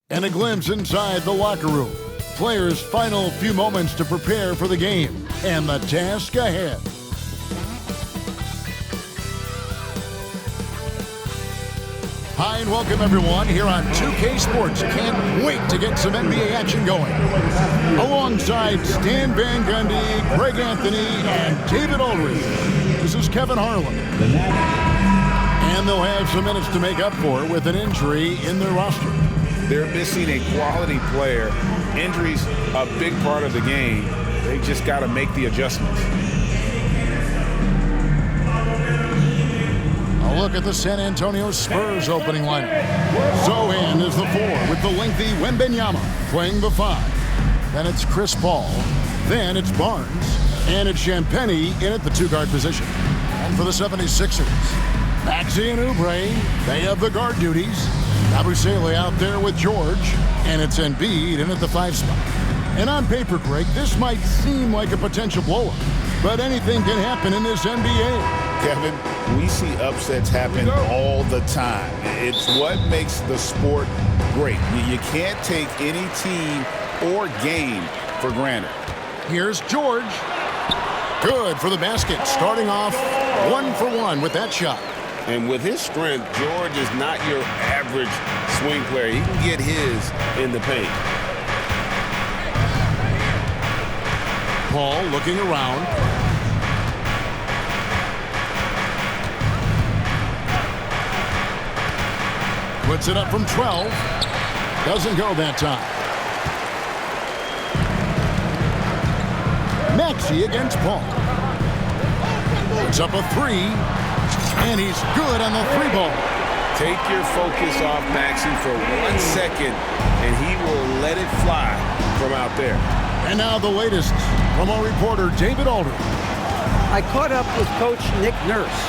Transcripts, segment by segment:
And a glimpse inside the locker room. Players' final few moments to prepare for the game and the task ahead. Hi and welcome everyone here on 2K Sports. Can't wait to get some NBA action going. Alongside Stan Van Gundy, Greg Anthony, and David Ulrich. This is Kevin Harlan. And they'll have some minutes to make up for with an injury in their roster. They're missing a quality player. Injuries a big part of the game. They just got to make the adjustments. A look at the San Antonio Spurs opening lineup. Zohan is the 4 with the lengthy Wembanyama playing the 5. Then it's Chris Paul. Then it's Barnes. And it's Champagnie in at the 2-guard position. And for the 76ers, Maxey and Oubre, they have the guard duties. Abusele out there with George, and it's Embiid in at the 5 spot. And on paper, Greg, this might seem like a potential blow-up, but anything can happen in this NBA. Kevin, we see upsets happen all the time. It's what makes the sport great. You can't take any team or game for granted. Here's George. Good for the basket, starting off 1 for 1 with that shot. And with his strength, George is not your average swing player. He can get his in the paint. Paul looking around. Puts it up from 12. Doesn't go that time. Maxey against Paul. Puts up a 3. And he's good on the 3-ball. Take your focus off Maxey for 1 second, and he will let it fly from out there. And now the latest from our reporter, David Aldridge. I caught up with Coach Nick Nurse.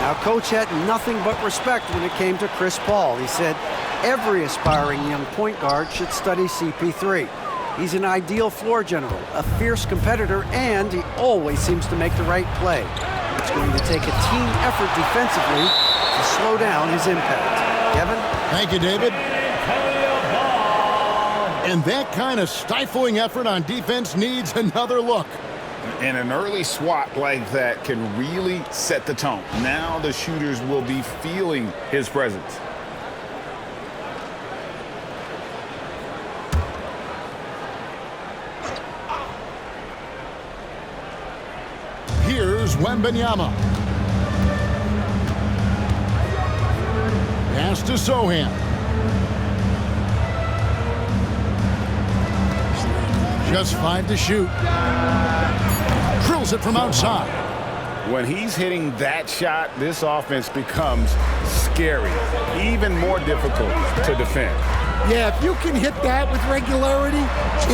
Now, Coach had nothing but respect when it came to Chris Paul. He said every aspiring young point guard should study CP3. He's an ideal floor general, a fierce competitor, and he always seems to make the right play. It's going to take a team effort defensively to slow down his impact. Kevin? Thank you, David. And that kind of stifling effort on defense needs another look. And an early swat like that can really set the tone. Now the shooters will be feeling his presence. Here's Wembanyama. Pass to Zohan. Just 5 to shoot. Drills it from outside. When he's hitting that shot, this offense becomes scary, even more difficult to defend. Yeah, if you can hit that with regularity,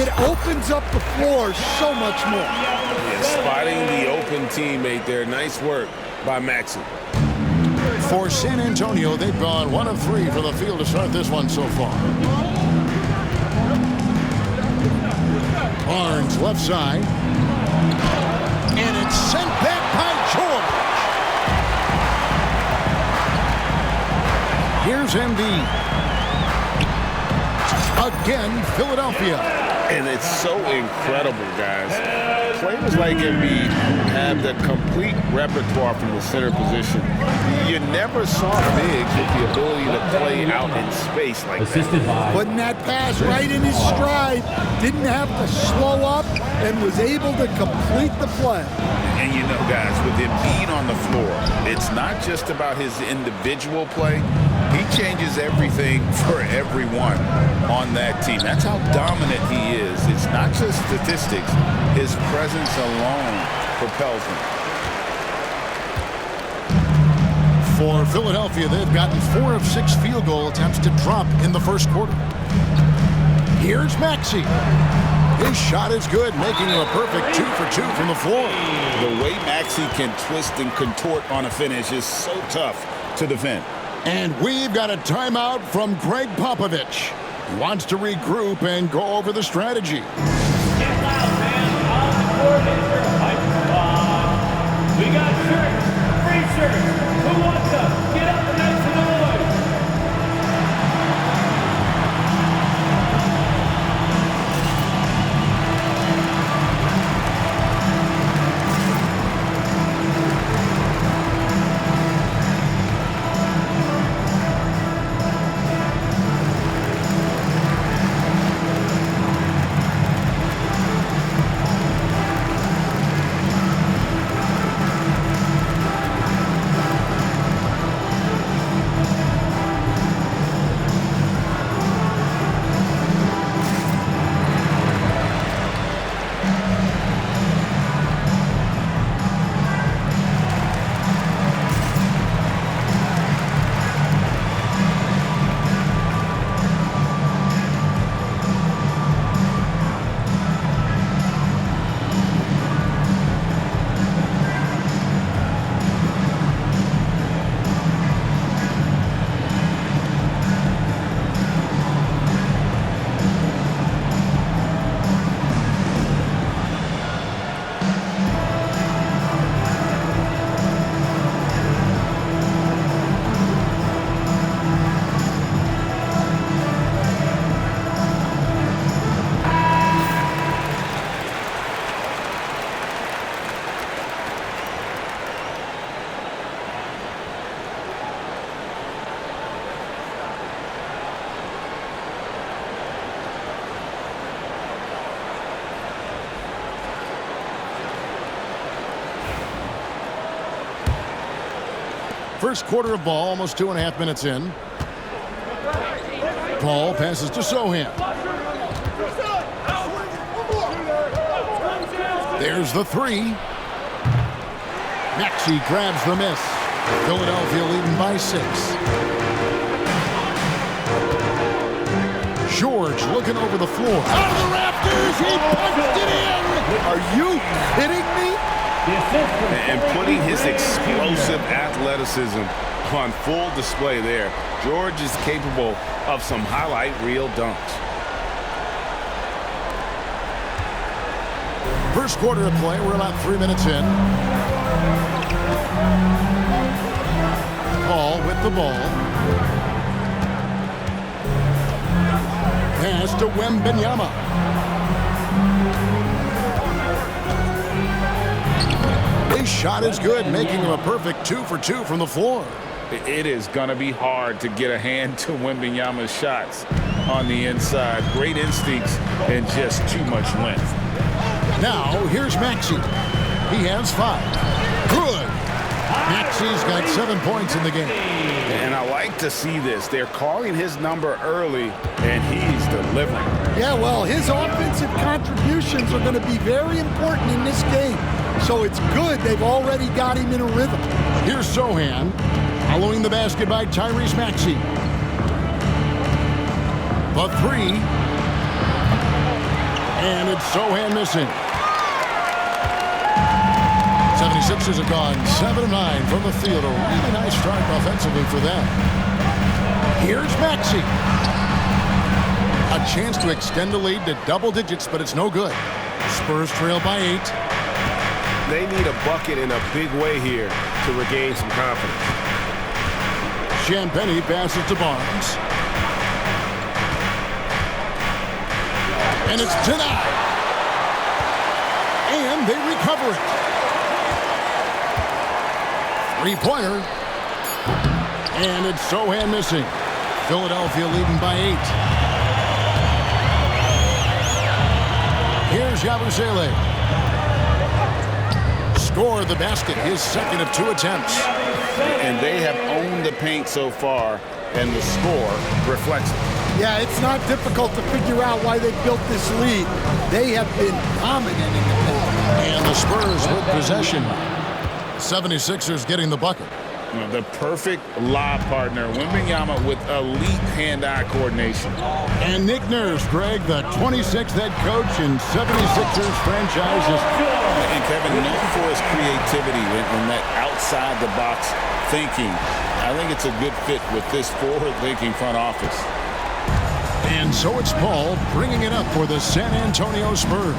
it opens up the floor so much more. Yeah, spotting the open teammate there. Nice work by Maxey. For San Antonio, they've gone 1 of 3 for the field to start this one so far. Barnes left side. And it's sent back by George. Here's Embiid. Again, Philadelphia. And it's so incredible, guys. Players like Embiid have the complete repertoire from the center position. You never saw bigs with the ability to play out in space like that. Putting that pass right in his stride, didn't have to slow up, and was able to complete the play. And you know, guys, with Embiid on the floor, it's not just about his individual play. He changes everything for everyone on that team. That's how dominant he is. It's not just statistics. His presence alone propels him. For Philadelphia, they've gotten 4 of 6 field goal attempts to drop in the first quarter. Here's Maxey. His shot is good, making him a perfect 2 for 2 from the floor. The way Maxey can twist and contort on a finish is so tough to defend. And we've got a timeout from Greg Popovich. He wants to regroup and go over the strategy. We got shirts, free shirts. Who wants them? Get up and make some noise. First quarter of ball, almost 2.5 minutes in. Paul passes to Sohan. There's the three. Maxey grabs the miss. Philadelphia leading by 6. George looking over the floor. Out of the rafters, he punched it in! Are you kidding me? And putting his explosive athleticism on full display there. George is capable of some highlight reel dunks. First quarter of play, we're about 3 minutes in. Paul with the ball. Pass to Wembanyama. His shot is good, making him a perfect 2 for 2 from the floor. It is going to be hard to get a hand to Wembanyama's shots on the inside. Great instincts and just too much length. Now, here's Maxey. He has 5. Good. Maxey's got 7 points in the game. And I like to see this. They're calling his number early, and he's delivering. Yeah, well, his offensive contributions are going to be very important in this game. So it's good they've already got him in a rhythm. Here's Sohan, following the basket by Tyrese Maxey. The 3. And it's Sohan missing. 76ers have gone 7 of 9 from the field. A really nice start offensively for them. Here's Maxey. A chance to extend the lead to double digits, but it's no good. Spurs trail by 8. They need a bucket in a big way here to regain some confidence. Champagnie passes to Barnes. And it's denied. And they recover it. 3-pointer. And it's Sohan missing. Philadelphia leading by 8. Here's Yabusele. Scored the basket, his second of 2 attempts. And they have owned the paint so far, and the score reflects it. Yeah, it's not difficult to figure out why they built this lead. They have been dominating the paint. And the Spurs with possession. 76ers getting the bucket. The perfect lob partner, Wembanyama, with elite hand-eye coordination. And Nick Nurse, Greg, the 26th head coach in 76ers franchise history. And Kevin, known for his creativity and that outside-the-box thinking. I think it's a good fit with this forward-thinking front office. And so it's Paul bringing it up for the San Antonio Spurs.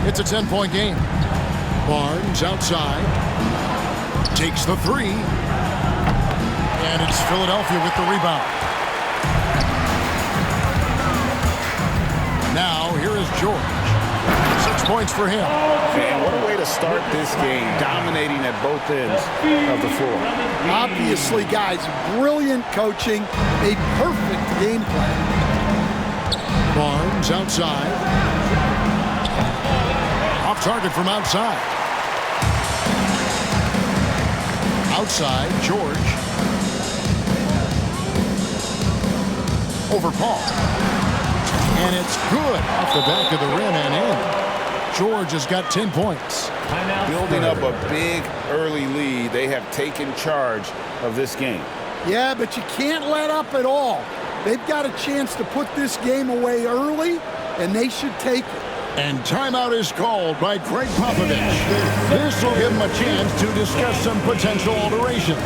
It's a 10-point game. Barnes outside. Takes the 3. And it's Philadelphia with the rebound. Now, here is George. 6 points for him. And what a way to start this game, dominating at both ends of the floor. Obviously, guys, brilliant coaching, a perfect game plan. Barnes outside. Off target from outside. Outside, George. Over Paul. And it's good off the back of the rim and in. George has got 10 points. Building up a big early lead, they have taken charge of this game. Yeah, but you can't let up at all. They've got a chance to put this game away early, and they should take it. And timeout is called by Greg Popovich. This will give him a chance to discuss some potential alterations.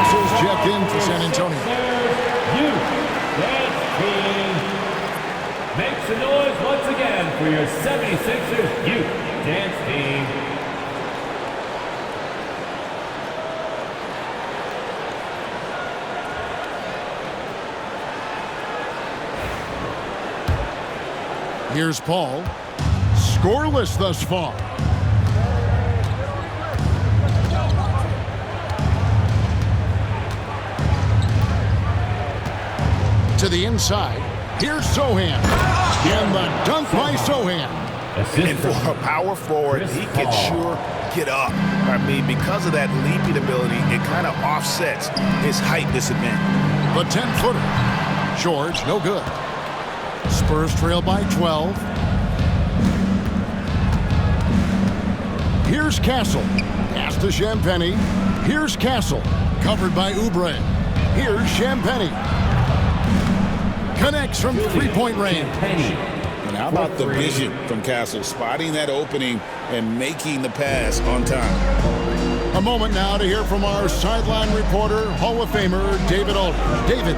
Cassell's checked in for San Antonio. Youth Dance Team. Make some noise once again for your 76ers Youth Dance Team. Here's Paul. Scoreless thus far. To the inside. Here's Sohan. And the dunk by Sohan. And for a power forward, he can sure get up. I mean, because of that leaping ability, it kind of offsets his height disadvantage. The 10-footer. George, no good. Spurs trail by 12. Here's Cassell. Pass to Champagny. Here's Cassell. Covered by Oubre. Here's Champagny. Connects from three-point range. And how about the vision from Cassell, spotting that opening and making the pass on time. A moment now to hear from our sideline reporter, Hall of Famer David Aldridge. David.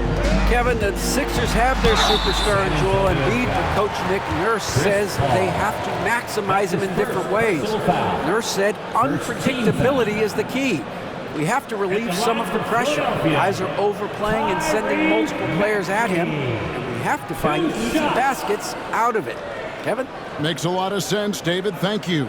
Kevin, the Sixers have their superstar in Joel Embiid, but Coach Nick Nurse says they have to maximize him in different ways. Nurse said unpredictability is the key. We have to relieve some of the pressure. Guys are overplaying and sending multiple players at him, and we have to find easy baskets out of it. Kevin? Makes a lot of sense, David. Thank you.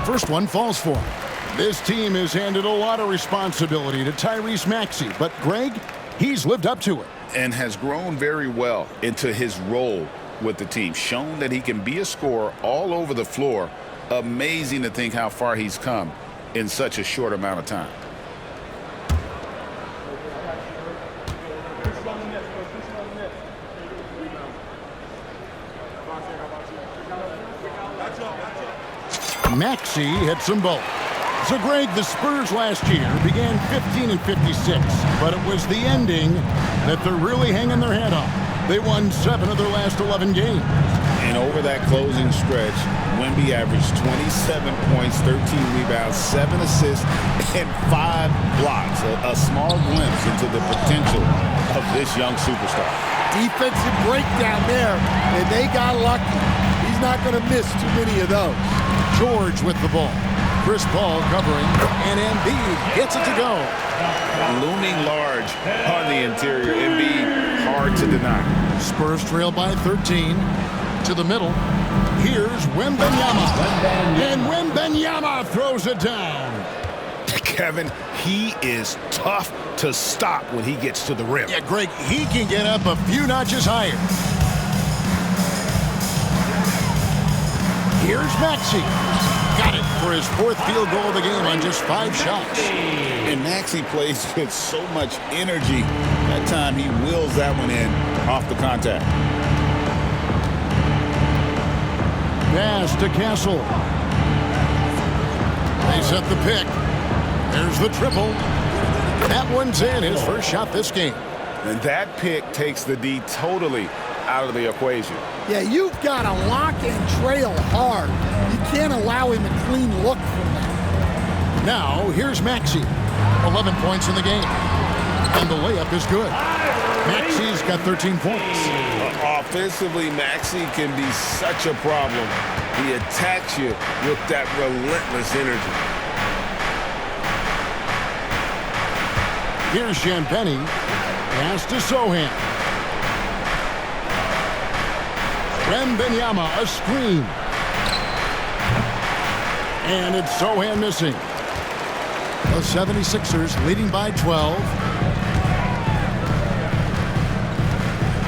First one falls for him. This team has handed a lot of responsibility to Tyrese Maxey, but Greg, he's lived up to it. And has grown very well into his role with the team. Shown that he can be a scorer all over the floor. Amazing to think how far he's come in such a short amount of time. Maxey hits them both. So, Greg, the Spurs last year began 15 and 56, but it was the ending that they're really hanging their head on. They won 7 of their last 11 games. And over that closing stretch, Wemby averaged 27 points, 13 rebounds, 7 assists, and 5 blocks. A small glimpse into the potential of this young superstar. Defensive breakdown there, and they got lucky. He's not going to miss too many of those. George with the ball. Chris Paul covering, and Embiid gets it to go. Looming large on the interior. Embiid, hard to deny. Spurs trail by 13. To the middle. Here's Wembanyama. And Wembanyama throws it down. Kevin, he is tough to stop when he gets to the rim. Yeah, Greg, he can get up a few notches higher. Here's Maxey. Got it for his 4th field goal of the game on just 5 shots. And Maxey plays with so much energy. That time he wheels that one in off the contact. Pass to Cassell. They set the pick. There's the triple. That one's in, his first shot this game. And that pick takes the D totally out of the equation. Yeah, you've got to lock and trail hard. You can't allow him a clean look from that. Now, here's Maxey. 11 points in the game. And the layup is good. Maxey's got 13 points. Offensively, Maxey can be such a problem. He attacks you with that relentless energy. Here's Champagny. Pass to Sohan. Wembanyama, a screen. And it's Sohan missing. The 76ers leading by 12.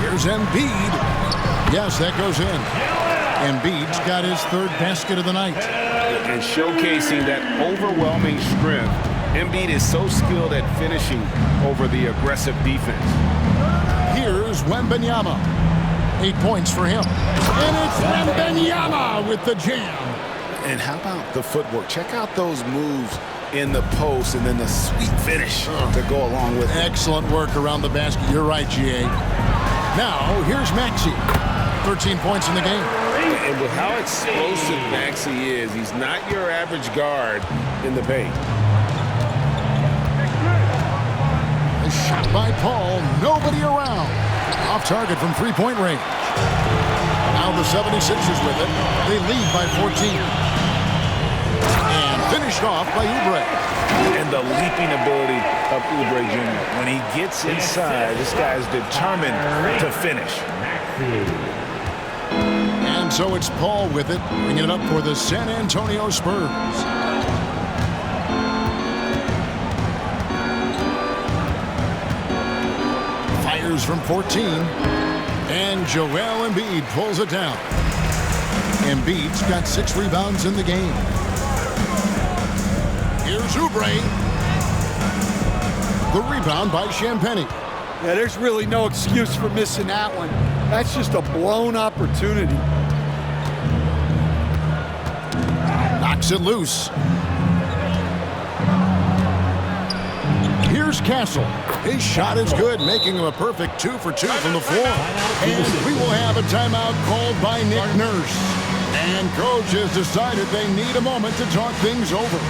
Here's Embiid. Yes, that goes in. Embiid's got his 3rd basket of the night. And showcasing that overwhelming strength, Embiid is so skilled at finishing over the aggressive defense. Here's Wembanyama. 8 points for him. And it's Wembanyama with the jam. And how about the footwork? Check out those moves in the post, and then the sweet finish to go along with it. Excellent work around the basket. You're right, G.A. Now, here's Maxey. 13 points in the game. And with how explosive Maxey is, he's not your average guard in the paint. A shot by Paul. Nobody around. Off target from three-point range. Now the 76ers with it. They lead by 14. And finished off by Oubre. And the leaping ability of Oubre Jr. When he gets inside, this guy's determined to finish. And so it's Paul with it, bringing it up for the San Antonio Spurs. Fires from 14. And Joel Embiid pulls it down. Embiid's got 6 rebounds in the game. Here's Oubre. The rebound by Champagnie. Yeah, there's really no excuse for missing that one. That's just a blown opportunity. Knocks it loose. Here's Castle. His shot is good, making him a perfect 2 for 2 from the floor. And we will have a timeout called by Nick Nurse. And coach has decided they need a moment to talk things over.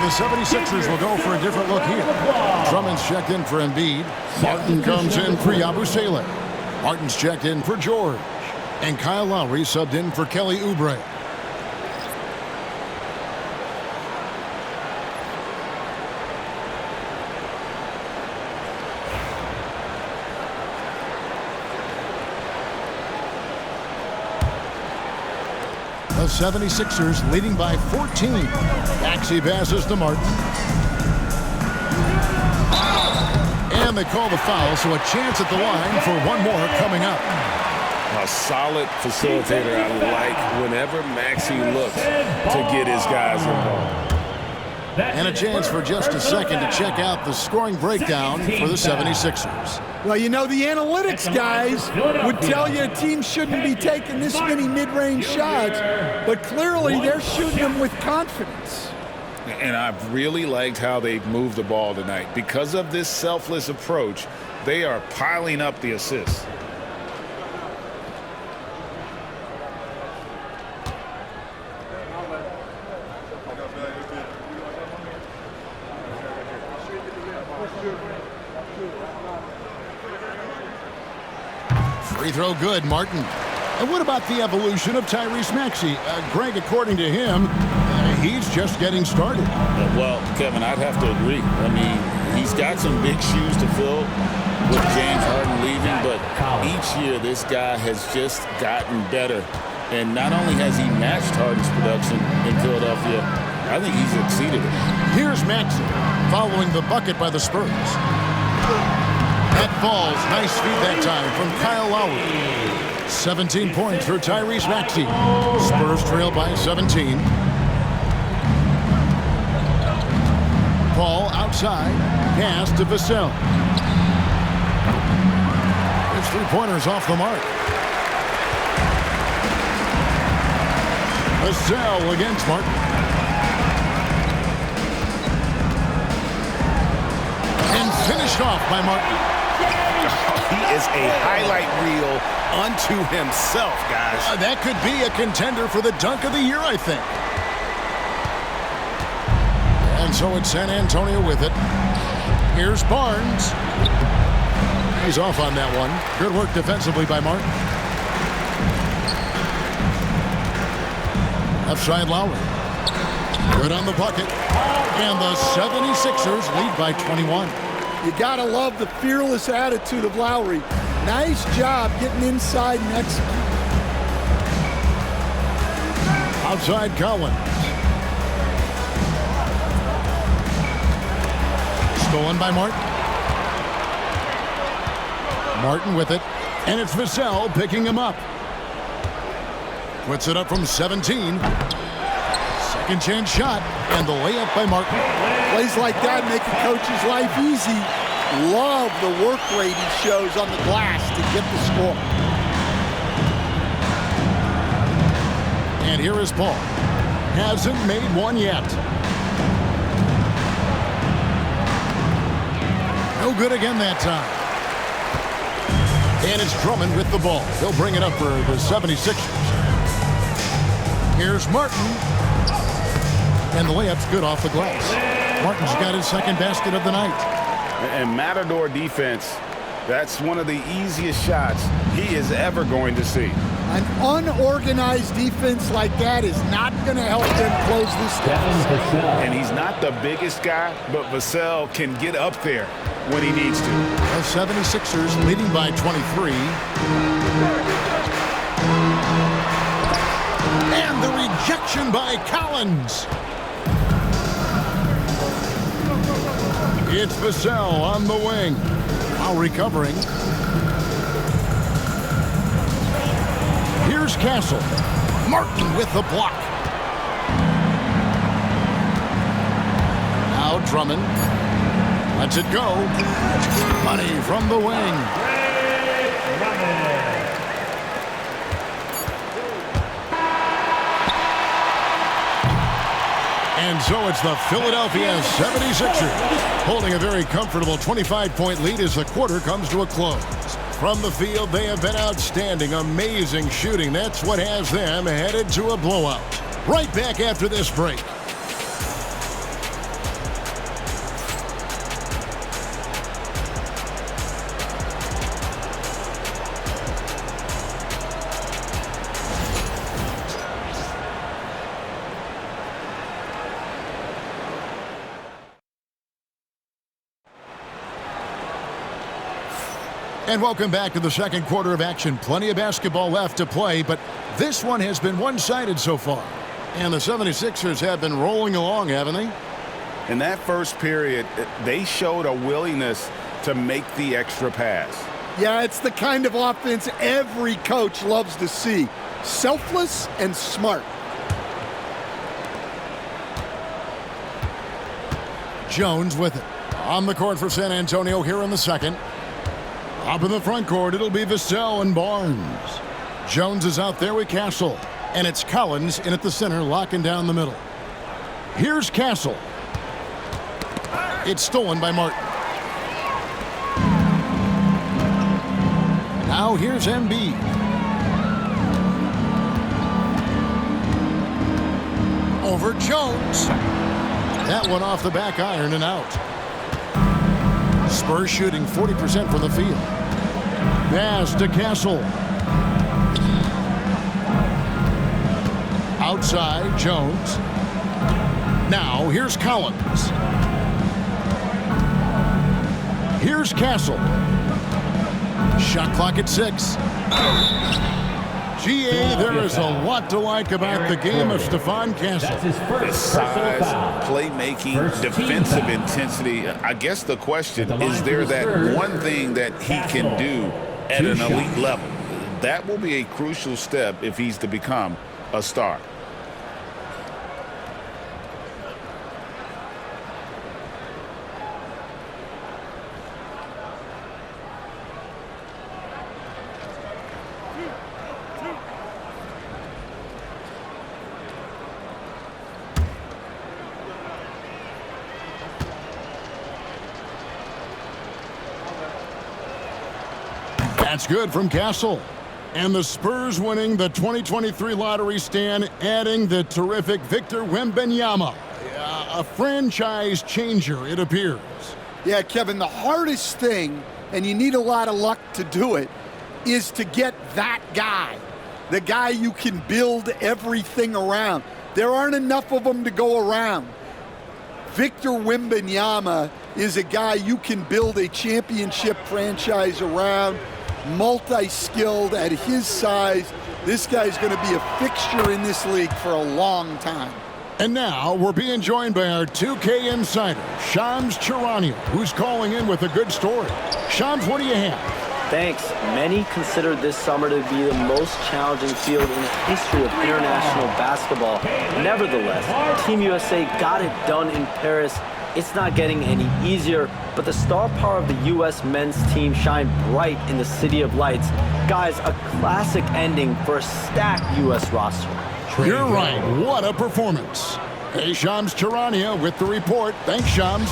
The 76ers will go for a different look here. Drummond's checked in for Embiid. Martin comes in for Yabusele. Martin's checked in for George. And Kyle Lowry subbed in for Kelly Oubre. The 76ers leading by 14. Maxey passes to Martin. And they call the foul, so a chance at the line for one more coming up. A solid facilitator. I like whenever Maxey looks to get his guys involved. And a chance for just a second to check out the scoring breakdown for the 76ers. Well, you know, the analytics guys would tell you a team shouldn't be taking this many mid-range shots, but clearly they're shooting them with confidence. And I've really liked how they've moved the ball tonight. Because of this selfless approach, they are piling up the assists. Free throw good, Martin. And what about the evolution of Tyrese Maxey? Greg, according to him, he's just getting started. Well, Kevin, I'd have to agree. I mean, he's got some big shoes to fill with James Harden leaving, but each year this guy has just gotten better. And not only has he matched Harden's production in Philadelphia, I think he's exceeded it. Here's Maxey following the bucket by the Spurs. That falls. Nice feed that time from Kyle Lowry. 17 points for Tyrese Maxey. Spurs trail by 17. Paul outside. Pass to Vassell. His three-pointers off the mark. Vassell against Martin. And finished off by Martin. He is a highlight reel unto himself, guys. That could be a contender for the dunk of the year, I think. And so it's San Antonio with it. Here's Barnes. He's off on that one. Good work defensively by Martin. Left side Lowry. Good on the bucket. And the 76ers lead by 21. You got to love the fearless attitude of Lowry. Nice job getting inside and executing. Outside Collins. Stolen by Martin. Martin with it. And it's Vassell picking him up. Puts it up from 17. Second chance shot. And the layup by Martin. Plays like that make a coach's life easy. Love the work rate he shows on the glass to get the score. And here is Paul. Hasn't made one yet. No good again that time. And it's Drummond with the ball. He'll bring it up for the 76ers. Here's Martin. And the layup's good off the glass. Martin's got his second basket of the night. And Matador defense, that's one of the easiest shots he is ever going to see. An unorganized defense like that is not going to help them close this deficit. And he's not the biggest guy, but Vassell can get up there when he needs to. The 76ers leading by 23. And the rejection by Collins. It's Vassell on the wing. Now recovering. Here's Castle. Martin with the block. Now Drummond. Lets it go. Money from the wing. And so it's the Philadelphia 76ers holding a very comfortable 25-point lead as the quarter comes to a close. From the field, they have been outstanding, amazing shooting. That's what has them headed to a blowout. Right back after this break. And welcome back to the second quarter of action. Plenty of basketball left to play, but this one has been one-sided so far. And the 76ers have been rolling along, haven't they? In that first period, they showed a willingness to make the extra pass. Yeah, it's the kind of offense every coach loves to see. Selfless and smart. Jones with it. On the court for San Antonio here in the second. Up in the front court, it'll be Vassell and Barnes. Jones is out there with Castle. And it's Collins in at the center, locking down the middle. Here's Castle. It's stolen by Martin. Now here's Embiid. Over Jones. That one off the back iron and out. Spurs shooting 40% from the field. Pass to Castle. Outside, Jones. Now, here's Collins. Here's Castle. Shot clock at 6. GA, there is a lot to like about the game of Stephon Castle. That's his first Size, foul. playmaking, First defensive team foul. intensity. I guess the question At the line is for there the that Spurs, one thing that he can do at Two an shots. elite level. That will be a crucial step if he's to become a star. That's good from Castle. And the Spurs winning the 2023 lottery, Stan, adding the terrific Victor Wembanyama. A franchise changer, it appears. Yeah, Kevin, the hardest thing, and you need a lot of luck to do it, is to get that guy. The guy you can build everything around. There aren't enough of them to go around. Victor Wembanyama is a guy you can build a championship franchise around. Multi-skilled at his size. This guy's going to be a fixture in this league for a long time. And now we're being joined by our 2K insider, Shams Charania, who's calling in with a good story. Shams, what do you have? Thanks. Many consider this summer to be the most challenging field in the history of international basketball. Nevertheless, Team USA got it done in Paris. It's not getting any easier, but the star power of the U.S. men's team shined bright in the City of Lights. Guys, a classic ending for a stacked U.S. roster. You're right. What a performance. Hey, Shams Charania with the report. Thanks, Shams.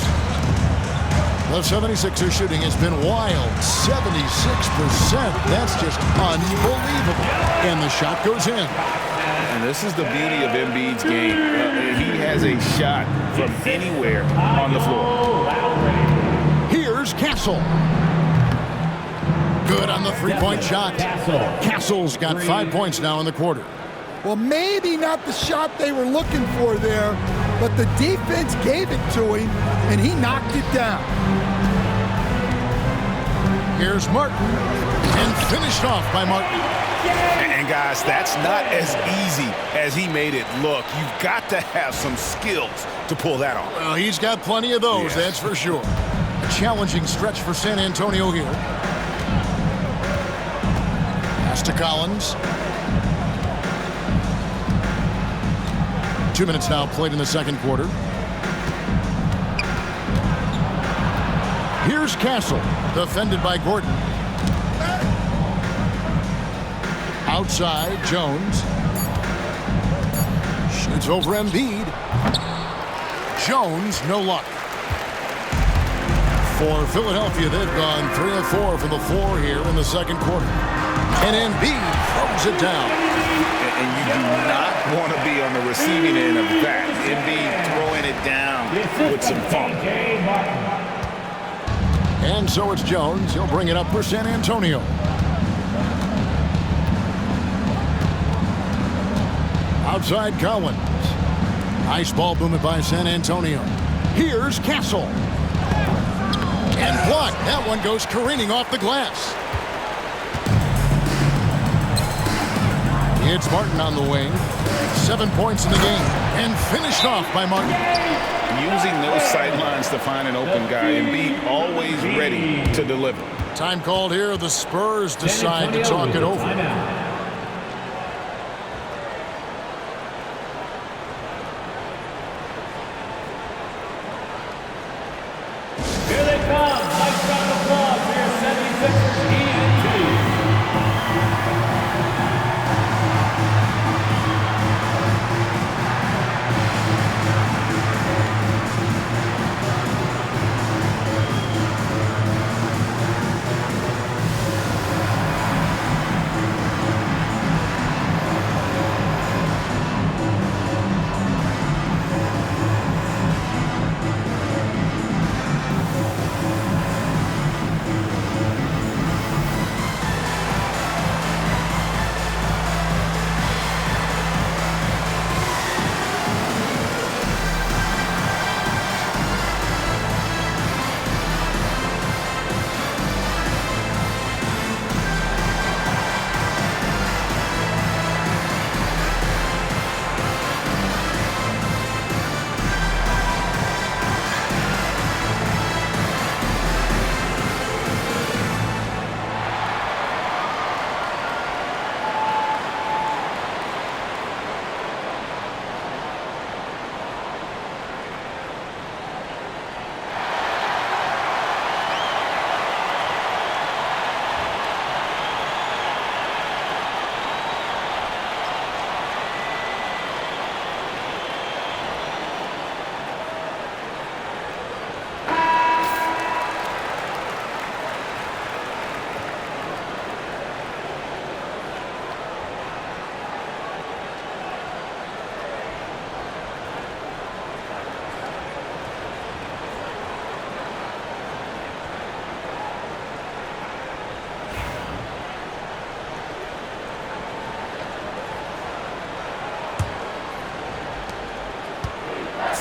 The 76ers shooting has been wild. 76%. That's just unbelievable. And the shot goes in. And this is the beauty of Embiid's game. He has a shot from anywhere on the floor. Here's Castle. Good on the three-point shot. Castle's got 5 points now in the quarter. Well, maybe not the shot they were looking for there, but the defense gave it to him, and he knocked it down. Here's Martin, and finished off by Martin. And guys, that's not as easy as he made it look. You've got to have some skills to pull that off. Well, he's got plenty of those, that's for sure. A challenging stretch for San Antonio here. Pass to Collins. 2 minutes now played in the second quarter. Here's Castle, defended by Gordon. Outside, Jones. Shoots over Embiid. Jones, no luck. For Philadelphia, they've gone 3 of 4 from the floor here in the second quarter. And Embiid throws it down. And you do not want to be on the receiving end of that. Embiid throwing it down with some funk. And so it's Jones. He'll bring it up for San Antonio. Outside Collins. Nice ball movement by San Antonio. Here's Castle. And blocked. That one goes careening off the glass. It's Martin on the wing. 7 points in the game. And finished off by Martin. Using those sidelines to find an open guy and be always ready to deliver. Time called here. The Spurs decide to talk it over.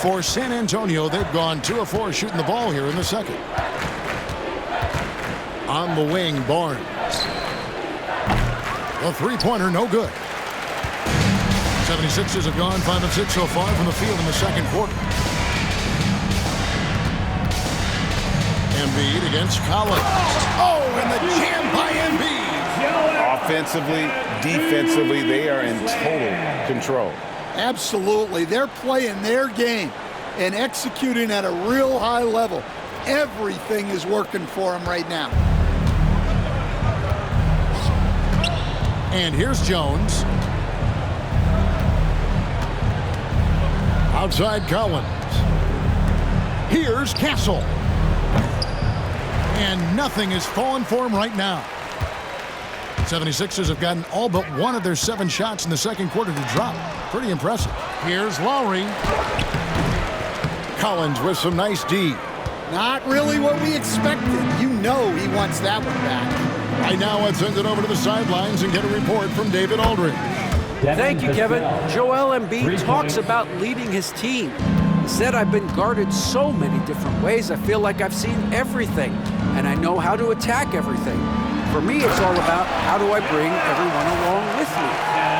For San Antonio, they've gone 2 of 4 shooting the ball here in the second. On the wing, Barnes. The three-pointer, no good. 76ers have gone 5 of 6 so far from the field in the second quarter. Embiid against Collins. Oh, and the jam by Embiid. Offensively, defensively, they are in total control. Absolutely. They're playing their game and executing at a real high level. Everything is working for them right now. And here's Jones. Outside Collins. Here's Castle. And nothing is falling for him right now. 76ers have gotten all but 1 of their 7 shots in the second quarter to drop. Pretty impressive. Here's Lowry. Collins with some nice D. Not really what we expected. You know he wants that one back. Right now, let's send it over to the sidelines and get a report from David Aldridge. Thank you, Kevin. Joel Embiid talks about leading his team. He said, "I've been guarded so many different ways. I feel like I've seen everything, and I know how to attack everything. For me, it's all about how do I bring everyone along with me.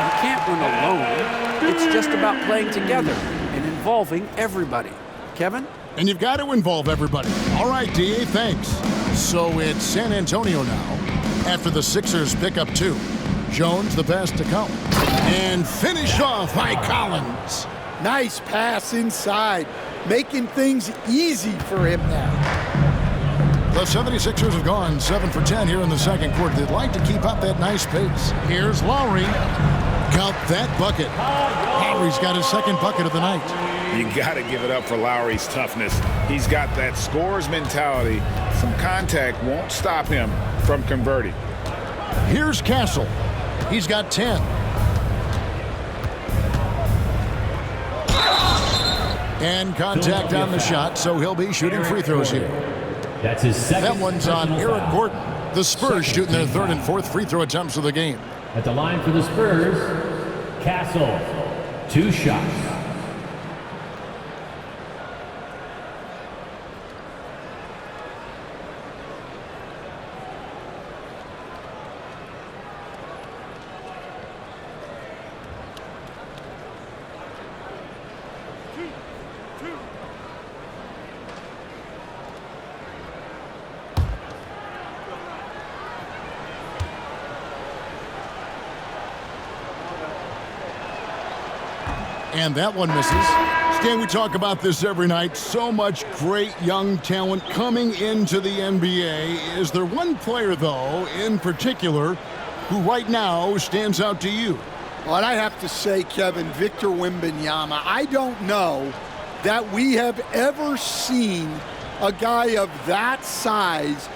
You can't win alone. It's just about playing together and involving everybody." Kevin? And you've got to involve everybody. All right, D.A., thanks. So it's San Antonio now after the Sixers pick up 2. Jones the pass to Collins. And finished off by Collins. Nice pass inside, making things easy for him now. The 76ers have gone 7 for 10 here in the second quarter. They'd like to keep up that nice pace. Here's Lowry. Count that bucket. Lowry's got his second bucket of the night. You got to give it up for Lowry's toughness. He's got that scorer's mentality. Some contact won't stop him from converting. Here's Castle. He's got 10. And contact on the shot, so he'll be shooting free throws here. That's his second. That one's on Eric Gordon. The Spurs shooting their 3rd and 4th free throw attempts of the game. At the line for the Spurs, Castle. 2 shots. And that one misses. Stan, we talk about this every night. So much great young talent coming into the NBA. Is there one player, though, in particular, who right now stands out to you? Well, I have to say, Kevin, Victor Wembanyama. I don't know that we have ever seen a guy of that size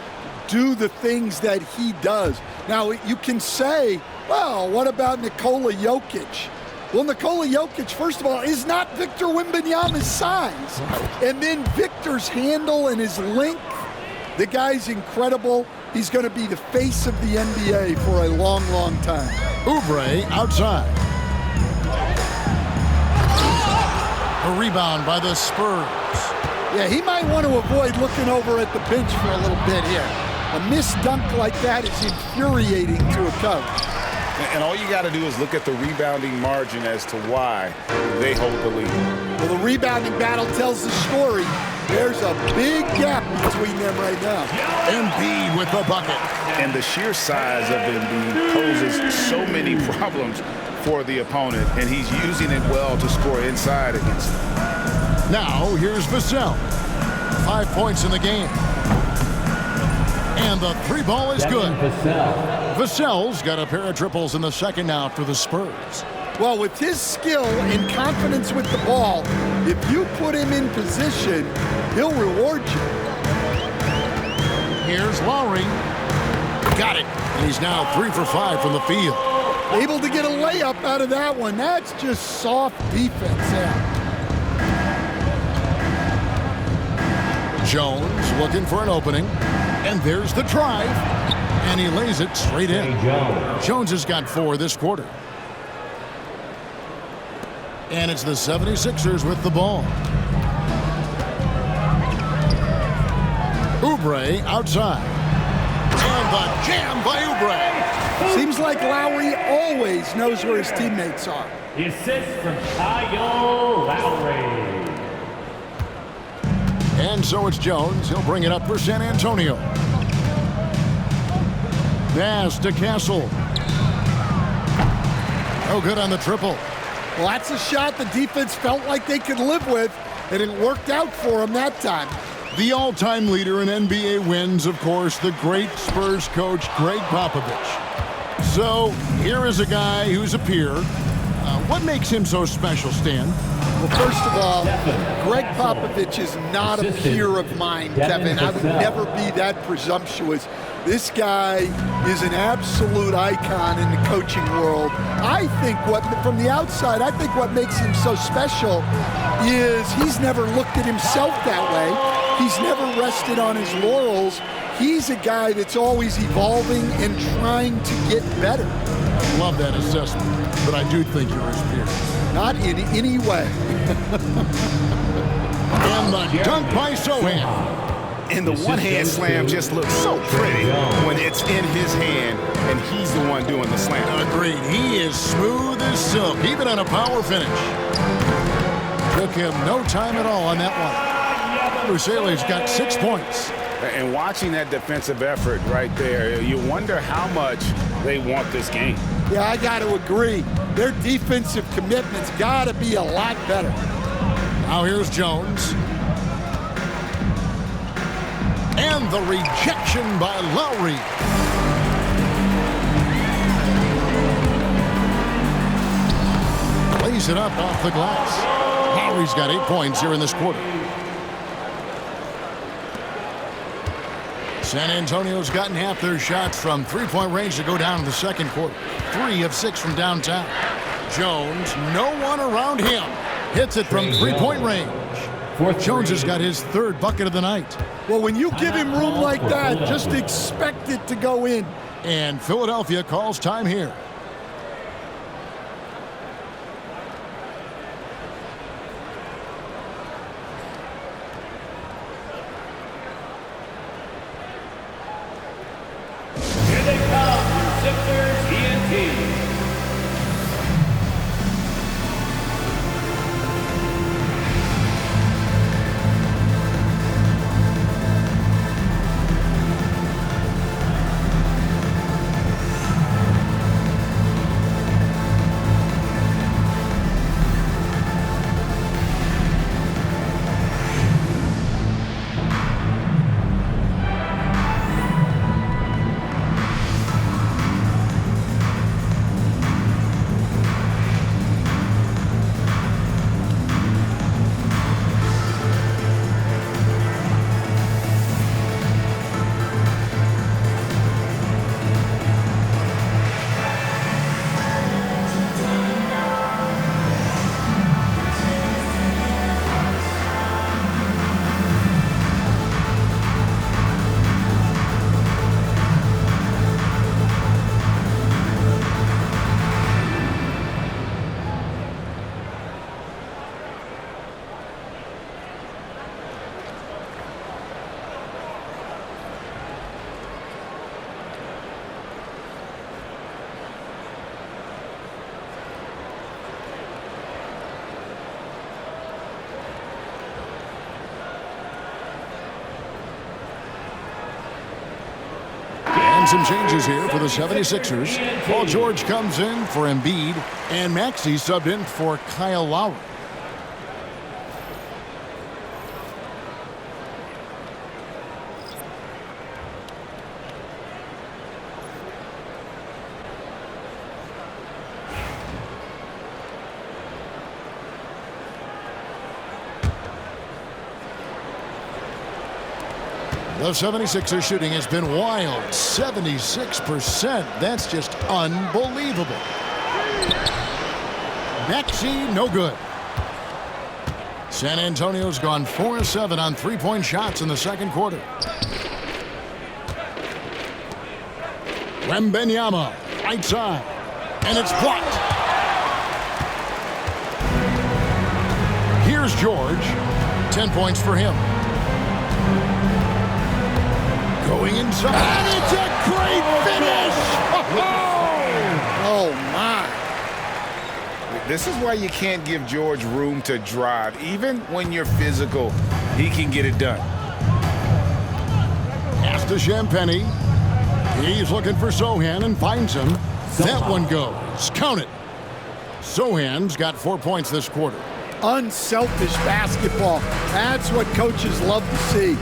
do the things that he does. Now, you can say, well, what about Nikola Jokic? Well, Nikola Jokic, first of all, is not Victor Wembanyama's size. And then Victor's handle and his length, the guy's incredible. He's going to be the face of the NBA for a long, long time. Oubre outside. A rebound by the Spurs. Yeah, he might want to avoid looking over at the bench for a little bit here. A missed dunk like that is infuriating to a coach. And all you got to do is look at the rebounding margin as to why they hold the lead. Well, the rebounding battle tells the story. There's a big gap between them right now. Embiid with the bucket. And the sheer size of Embiid poses so many problems for the opponent, and he's using it well to score inside against them. Now, here's Vassell. 5 points in the game. And the 3 ball is good. Vassell's got a pair of triples in the second now for the Spurs. Well, with his skill and confidence with the ball, if you put him in position, he'll reward you. Here's Lowry. Got it. And he's now 3 for 5 from the field. Able to get a layup out of that one. That's just soft defense there. Jones looking for an opening. And there's the drive. And he lays it straight in. Jones has got 4 this quarter. And it's the 76ers with the ball. Oubre outside. And the jam by Oubre. Seems like Lowry always knows where his teammates are. The assist from Kyle Lowry. And so it's Jones. He'll bring it up for San Antonio. Pass to Castle. No good on the triple. Well, that's a shot the defense felt like they could live with, and it worked out for them that time. The all-time leader in NBA wins, of course, the great Spurs coach, Greg Popovich. So here is a guy who's a peer. What makes him so special, Stan? Well, first of all, Greg Popovich is not a peer of mine, Kevin. I would never be that presumptuous. This guy is an absolute icon in the coaching world. I think from the outside, I think what makes him so special is he's never looked at himself that way. He's never rested on his laurels. He's a guy that's always evolving and trying to get better. Love that assessment, but I do think you're his peer. Not in any way. And the dunk by Sohan. And the one-hand slam just looks so pretty when it's in his hand and he's the one doing the slam. Agreed. He is smooth as silk, even on a power finish. Took him no time at all on that one. Rusali's got 6 points. And watching that defensive effort right there, you wonder how much they want this game. Yeah, I got to agree. Their defensive commitment's got to be a lot better. Now here's Jones. And the rejection by Lowry. Lays it up off the glass. Lowry's got 8 points here in this quarter. San Antonio's gotten half their shots from three-point range to go down in the second quarter. 3 of 6 from downtown. Jones, no one around him. Hits it from three-point range. Jones has got his 3rd bucket of the night. Well, when you give him room like that, just expect it to go in. And Philadelphia calls time here. Here they come, your Sixers ENT. Some changes here for the 76ers. Paul George comes in for Embiid, and Maxey subbed in for Kyle Lowry. The 76ers shooting has been wild. 76%. That's just unbelievable. Maxey, no good. San Antonio's gone 4 of 7 on three-point shots in the second quarter. Wembanyama, right side. And it's blocked. Here's George. 10 points for him. Going inside. And it's a great finish! Oh, my. This is why you can't give George room to drive. Even when you're physical, he can get it done. Pass to Champagny. He's looking for Sohan and finds him. That one goes. Count it. Sohan's got 4 points this quarter. Unselfish basketball. That's what coaches love to see.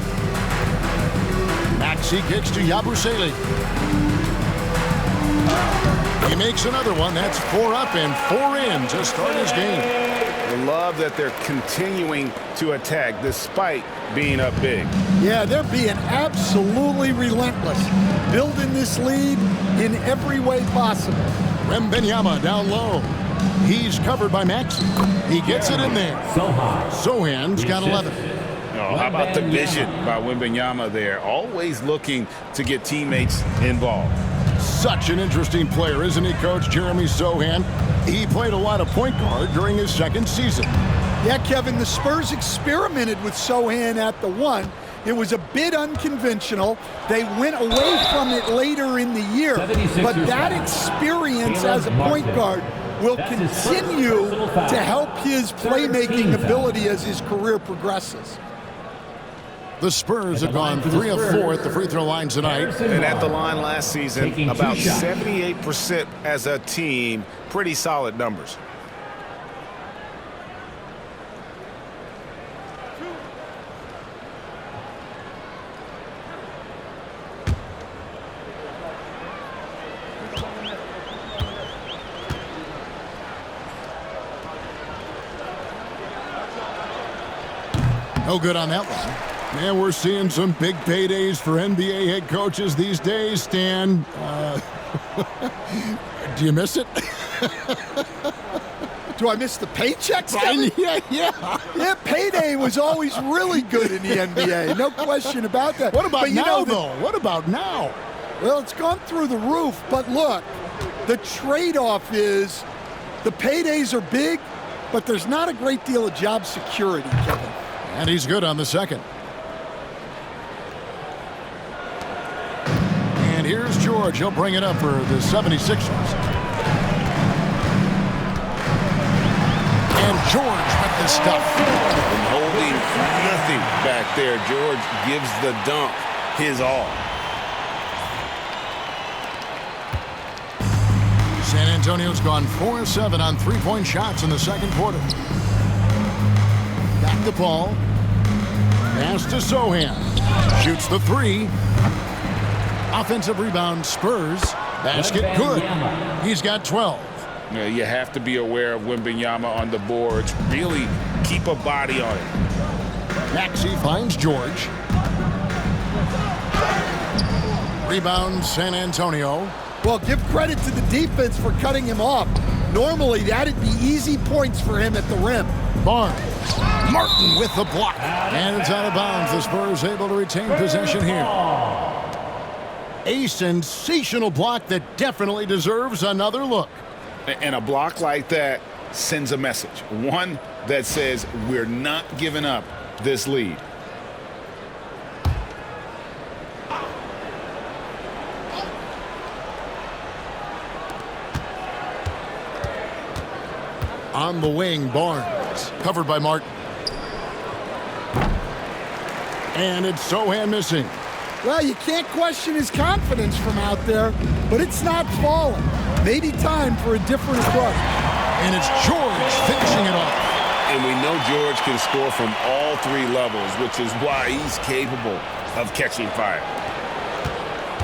Maxey kicks to Yabusele. He makes another one. That's 4 up and 4 in to start his game. I love that they're continuing to attack despite being up big. Yeah, they're being absolutely relentless, building this lead in every way possible. Wembanyama down low. He's covered by Maxey. He gets it in there. Sohan's got 11. Oh, how about the vision by Wembanyama there? Always looking to get teammates involved. Such an interesting player, isn't he, Coach Jeremy Sohan? He played a lot of point guard during his second season. Yeah, Kevin, the Spurs experimented with Sohan at the 1. It was a bit unconventional. They went away from it later in the year. But that experience as a point guard will continue to help his playmaking ability as his career progresses. The Spurs have gone 3 of 4 at the free throw line tonight. And at the line last season, about 78% as a team. Pretty solid numbers. No good on that one. Man, we're seeing some big paydays for NBA head coaches these days, Stan. Do you miss it? Do I miss the paychecks, Kevin? Yeah. Yeah, payday was always really good in the NBA. No question about that. What about but now, though? What about now? Well, it's gone through the roof. But look, the trade-off is the paydays are big, but there's not a great deal of job security, Kevin. And he's good on the second. And here's George. He'll bring it up for the 76ers. And George with the stuff. And holding nothing back there. George gives the dunk his all. San Antonio's gone 4 of 7 on three-point shots in the second quarter. Back to Paul. Pass to Sohan. Shoots the 3. Offensive rebound, Spurs. Basket good. He's got 12. You have to be aware of Wembanyama on the boards. Really keep a body on it. Maxey finds George. Rebound, San Antonio. Well, give credit to the defense for cutting him off. Normally, that'd be easy points for him at the rim. Barnes. Martin with the block. And it's out of bounds. The Spurs able to retain possession here. A sensational block that definitely deserves another look. And a block like that sends a message. One that says we're not giving up this lead. On the wing, Barnes. Covered by Martin. And it's Sohan missing. Well, you can't question his confidence from out there, but it's not falling. Maybe time for a different approach. And it's George finishing it off. And we know George can score from all 3 levels, which is why he's capable of catching fire.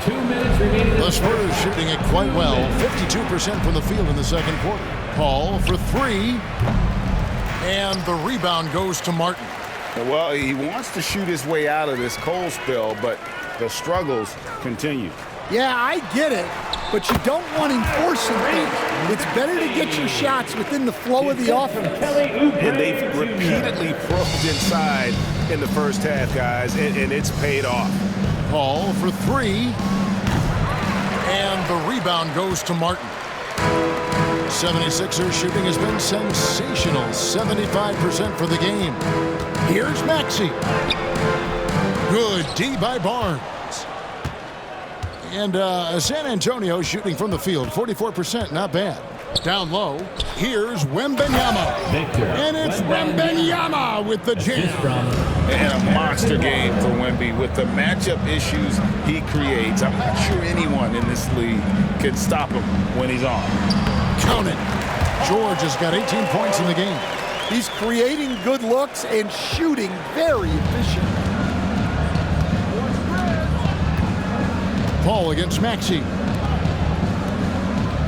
2 minutes remaining. The Spurs shooting it quite well. 52% from the field in the second quarter. Paul for 3. And the rebound goes to Martin. Well, he wants to shoot his way out of this cold spell, but the struggles continue. Yeah, I get it, but you don't want him forcing things. It's better to get your shots within the flow of the offense. And they've repeatedly probed inside in the first half, guys, and it's paid off. Paul for 3. And the rebound goes to Martin. 76ers shooting has been sensational. 75% for the game. Here's Maxey. Good D by Barnes. And San Antonio shooting from the field, 44%, not bad. Down low, here's Wembanyama. And it's Wembanyama with the jam. And a monster game for Wemby with the matchup issues he creates. I'm not sure anyone in this league can stop him when he's on. Count it. George has got 18 points in the game. He's creating good looks and shooting very efficient. Paul against Maxey.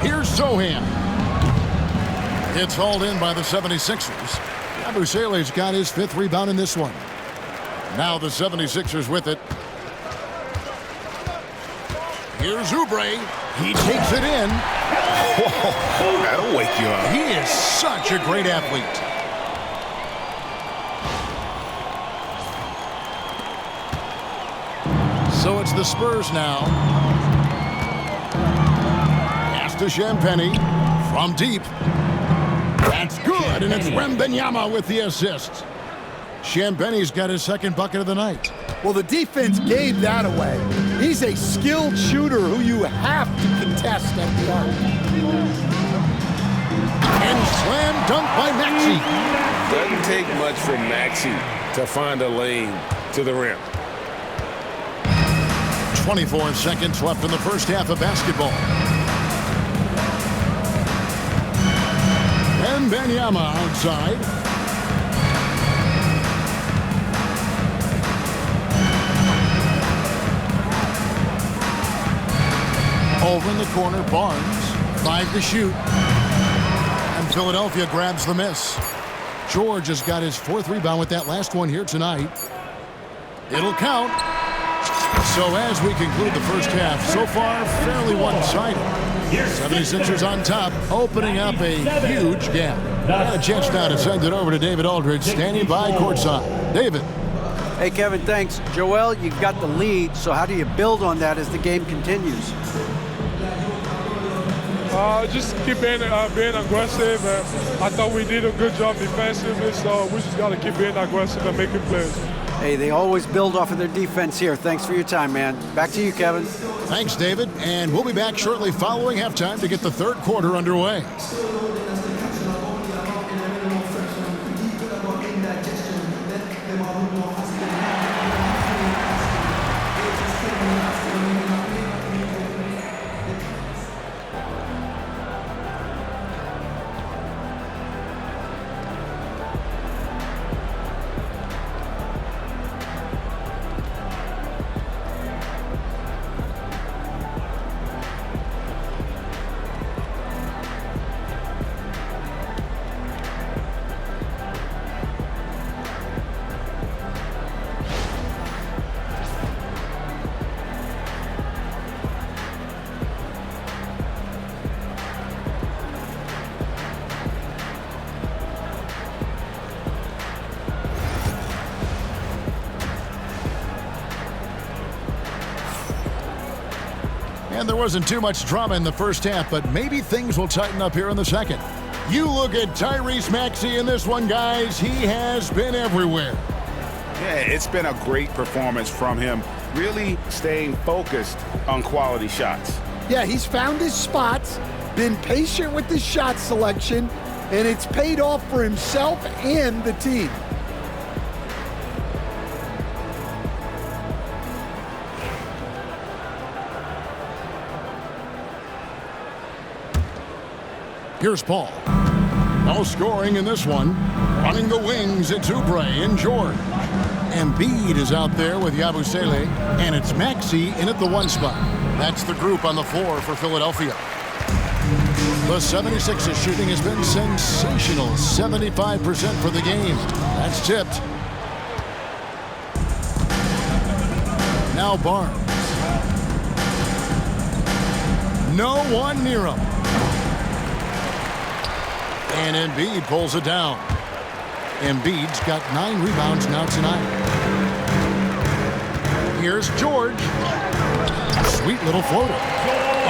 Here's Zohan. It's hauled in by the 76ers. Yabusele's got his 5th rebound in this one. Now the 76ers with it. Here's Oubre. He takes it in. Whoa, that'll wake you up. He is such a great athlete. So it's the Spurs now. Pass to Champagnie from deep. That's good, and it's Wembanyama with the assist. Champagnie's got his 2nd bucket of the night. Well, the defense gave that away. He's a skilled shooter who you have to contest at the arc. And slam dunk by Maxey. Doesn't take much for Maxey to find a lane to the rim. 24 seconds left in the first half of basketball. Wembanyama outside. Over in the corner, Barnes. 5 to shoot. And Philadelphia grabs the miss. George has got his 4th rebound with that last one here tonight. It'll count. So as we conclude the first half, so far fairly one-sided. 76ers on top, opening up a huge gap. And a chance now to send it over to David Aldridge, standing by courtside. David. Hey, Kevin, thanks. Joel, you've got the lead, so how do you build on that as the game continues? Just keep being aggressive. I thought we did a good job defensively, so we just got to keep being aggressive and making plays. Hey, they always build off of their defense here. Thanks for your time, man. Back to you, Kevin. Thanks, David. And we'll be back shortly following halftime to get the 3rd quarter underway. And there wasn't too much drama in the first half, but maybe things will tighten up here in the second. You look at Tyrese Maxey in this one, guys. He has been everywhere. Yeah, it's been a great performance from him, really staying focused on quality shots. Yeah, he's found his spots, been patient with his shot selection, and it's paid off for himself and the team. Here's Paul. No scoring in this one. Running the wings, it's Oubre and George. Embiid is out there with Yabusele, and it's Maxey in at the 1 spot. That's the group on the floor for Philadelphia. The 76ers shooting has been sensational. 75% for the game. That's tipped. Now Barnes. No one near him. And Embiid pulls it down. Embiid's got 9 rebounds now tonight. Here's George. Sweet little floater.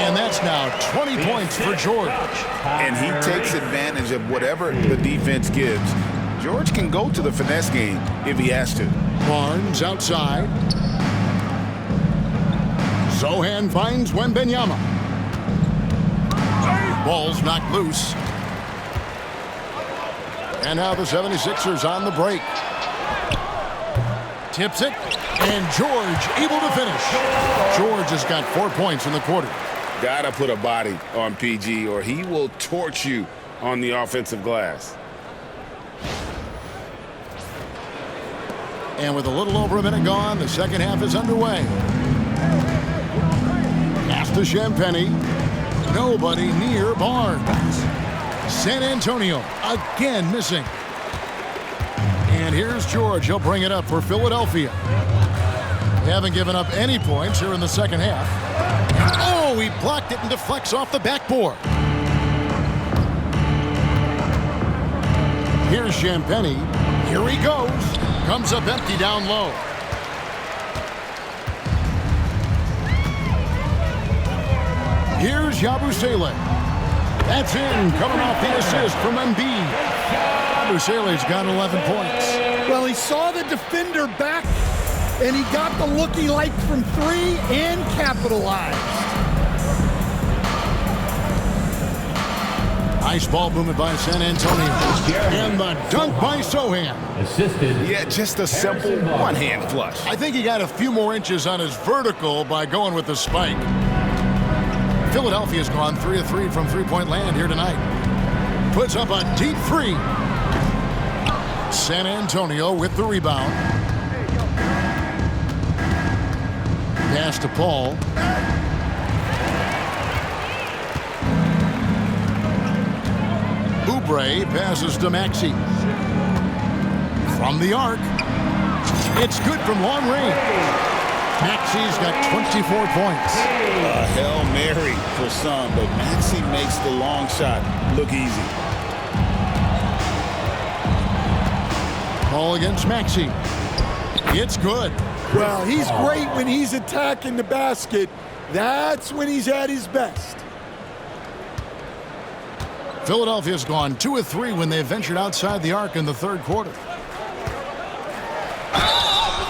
And that's now 20 points for George. And he takes advantage of whatever the defense gives. George can go to the finesse game if he has to. Barnes outside. Sohan finds Wembenyama. Ball's knocked loose. And now the 76ers on the break. Tips it, and George able to finish. George has got 4 points in the quarter. Gotta put a body on PG or he will torch you on the offensive glass. And with a little over a minute gone, the second half is underway. Pass to Champagnie. Nobody near Barnes. San Antonio again missing. And here's George. He'll bring it up for Philadelphia. They haven't given up any points here in the second half. Oh, he blocked it and deflects off the backboard. Here's Champagnie. Here he goes. Comes up empty down low. Here's Yabusele. That's in, coming off the assist from Embiid. Yabusele's got 11 points. Well, he saw the defender back, and he got the look he liked from three and capitalized. Nice ball movement by San Antonio. And the dunk by Sohan. Assisted. Yeah, just a simple one-hand flush. I think he got a few more inches on his vertical by going with the spike. Philadelphia's gone 3 of 3 from three-point land here tonight. Puts up a deep three. San Antonio with the rebound. Pass to Paul. Oubre passes to Maxey. From the arc. It's good from long range. Maxey's got 24 points. A Hail Mary for some, but Maxey makes the long shot look easy. Ball against Maxey. It's good. Well, he's great when he's attacking the basket. That's when he's at his best. Philadelphia's gone 2 of 3 when they ventured outside the arc in the third quarter.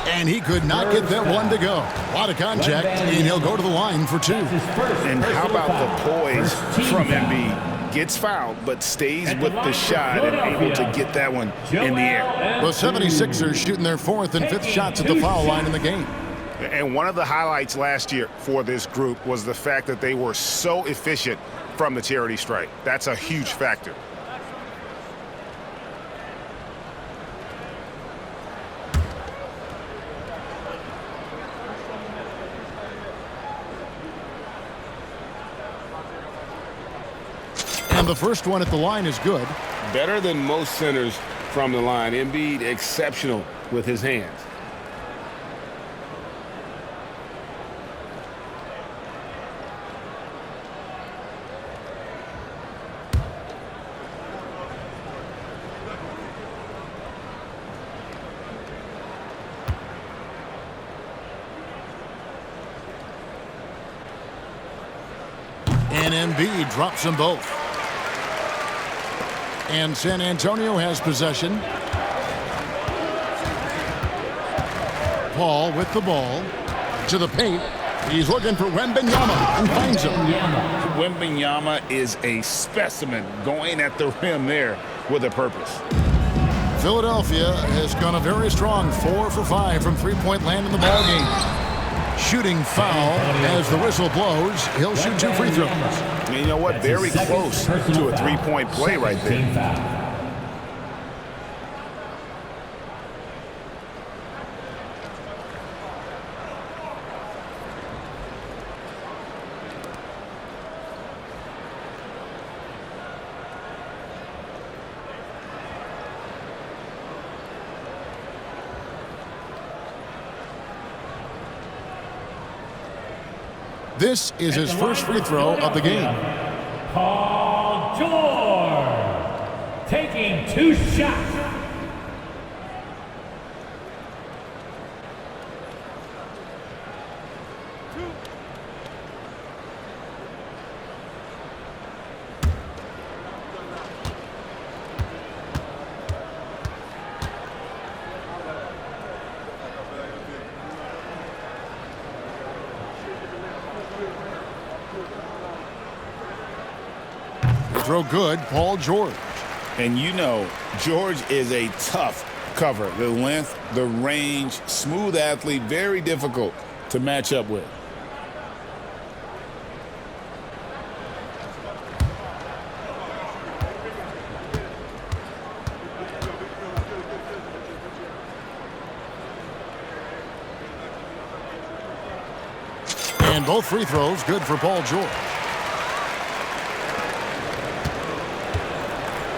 And he could not get that one to go. A lot of contact, and he'll go to the line for 2. And how about the poise from Embiid? Gets fouled, but stays with the shot and able to get that one in the air. The 76ers shooting their 4th and 5th shots at the foul line in the game. And one of the highlights last year for this group was the fact that they were so efficient from the charity stripe. That's a huge factor. And the first one at the line is good. Better than most centers from the line. Embiid exceptional with his hands. And Embiid drops them both. And San Antonio has possession. Paul with the ball. To the paint. He's looking for Wembenyama and finds him. Wembenyama is a specimen going at the rim there with a purpose. Philadelphia has gone a very strong 4 for 5 from three-point land in the ball game. Shooting foul as the whistle blows. He'll shoot 2 free throws. And you know what? Very close to a three-point play right there. This is his first free throw of the game. Paul George taking 2 shots. throw good, Paul George. And you know, George is a tough cover. The length, the range, smooth athlete, very difficult to match up with. And both free throws good for Paul George.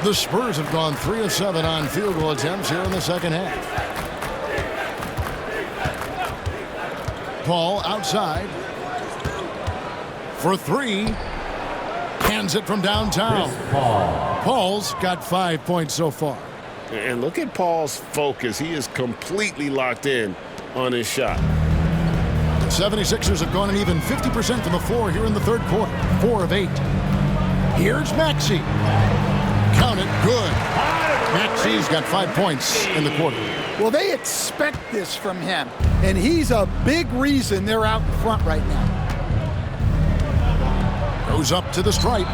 The Spurs have gone 3 of 7 on field goal attempts here in the second half. Paul outside for 3. Hands it from downtown. Paul's got 5 points so far. And look at Paul's focus. He is completely locked in on his shot. The 76ers have gone an even 50% from the floor here in the third quarter. 4 of 8. Here's Maxey. Count it, good. Maxey's got 5 points in the quarter. Well, they expect this from him, and he's a big reason they're out in front right now. Goes up to the stripe.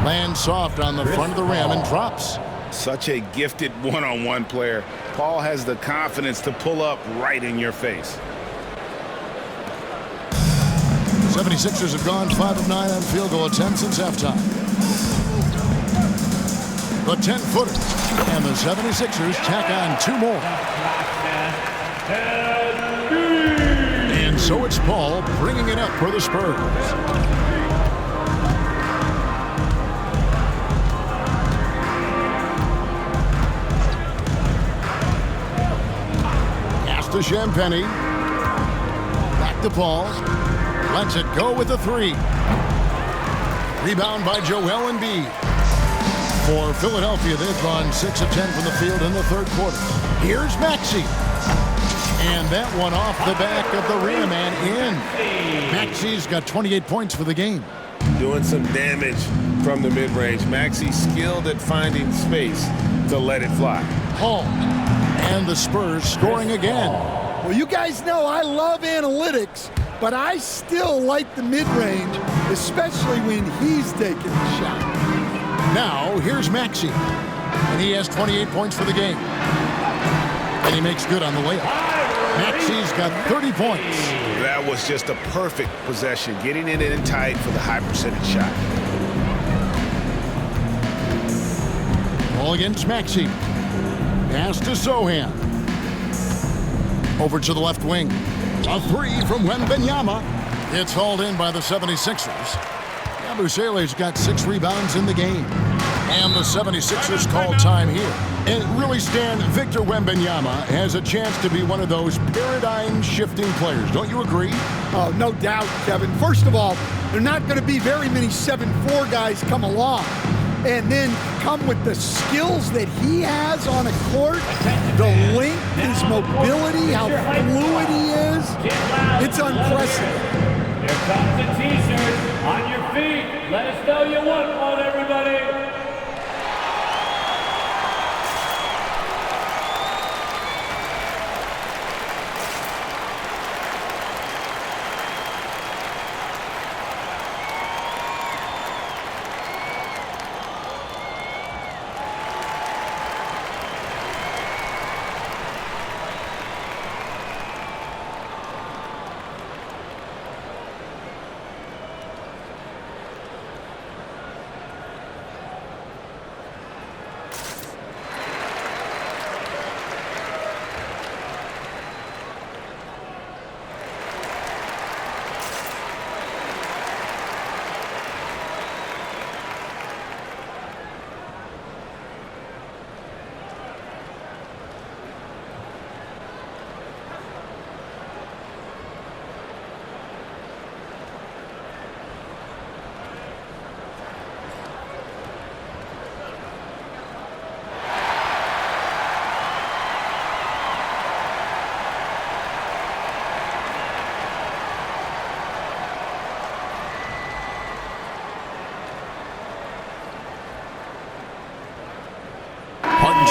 Lands soft on the front of the rim and drops. Such a gifted one-on-one player. Paul has the confidence to pull up right in your face. 76ers have gone 5 of 9 on field goal attempts since halftime. The 10-footer, and the 76ers tack on 2 more. And so it's Paul bringing it up for the Spurs. Pass to Champagny. Back to Paul. Lets it go with a 3. Rebound by Joel Embiid. For Philadelphia, they've gone 6 of 10 from the field in the third quarter. Here's Maxey. And that one off the back of the rim and in. Maxey's got 28 points for the game. Doing some damage from the mid-range. Maxey skilled at finding space to let it fly. Hall. And the Spurs scoring again. Well, you guys know I love analytics, but I still like the mid-range, especially when he's taking the shot. Now, here's Maxey. And he has 28 points for the game. And he makes good on the layup. Maxey's got 30 points. That was just a perfect possession, getting it in tight for the high percentage shot. Ball against Maxey. Pass to Sohan. Over to the left wing. A 3 from Wembanyama. It's hauled in by the 76ers. Yabusele's got 6 rebounds in the game. And the 76ers call time here. And really, Stan, Victor Wembanyama has a chance to be one of those paradigm-shifting players. Don't you agree? Oh, no doubt, Kevin. First of all, there are not going to be very many 7'4" guys come along and then come with the skills that he has on a court, the length, his mobility, how fluid he is. It's unprecedented. Here comes the T-shirt. On your feet. Let us know you want one, everybody.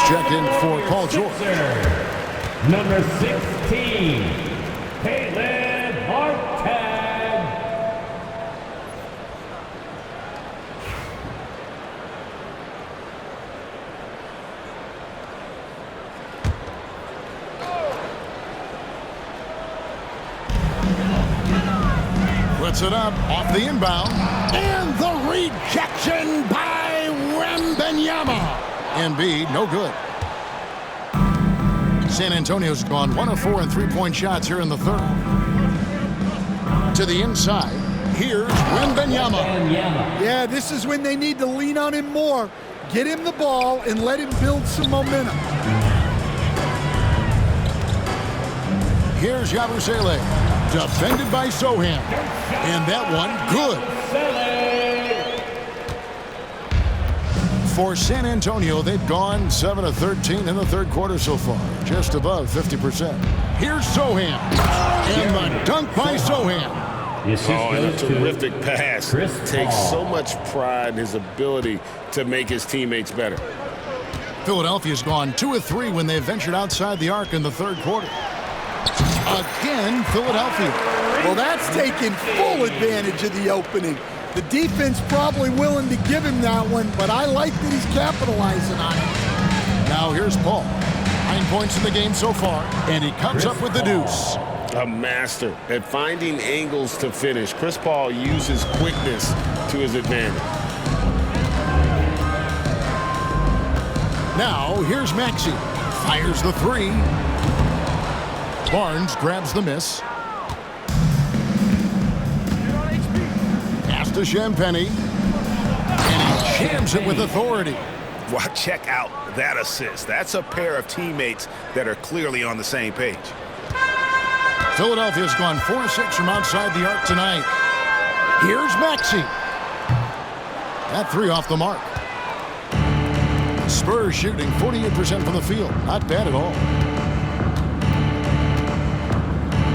Checked in for Paul George. Number 16, Caitlin Hartag. Puts it up off the inbound. And the rejection by Wembanyama. Embiid, no good. San Antonio's gone 1 of 4 in three-point shots here in the third. To the inside, here's Wembanyama. Yeah, this is when they need to lean on him more. Get him the ball and let him build some momentum. Here's Yabusele, defended by Sohan. And that one, good. For San Antonio, they've gone 7 of 13 in the third quarter so far, just above 50%. Here's Sohan, and the dunk by Sohan. Oh, and a terrific pass. Takes so much pride in his ability to make his teammates better. Philadelphia's gone 2 of 3 when they ventured outside the arc in the third quarter. Again, Philadelphia. Well, that's taking full advantage of the opening. The defense probably willing to give him that one, but I like that he's capitalizing on it. Now here's Paul. 9 points in the game so far, and he comes up with the deuce. A master at finding angles to finish. Chris Paul uses quickness to his advantage. Now here's Maxey. Fires the three. Barnes grabs the miss. Pass to Champagny. And he jams it with authority. Well, check out that assist. That's a pair of teammates that are clearly on the same page. Philadelphia's gone 4 of 6 from outside the arc tonight. Here's Maxey. That three off the mark. Spurs shooting 48% from the field. Not bad at all.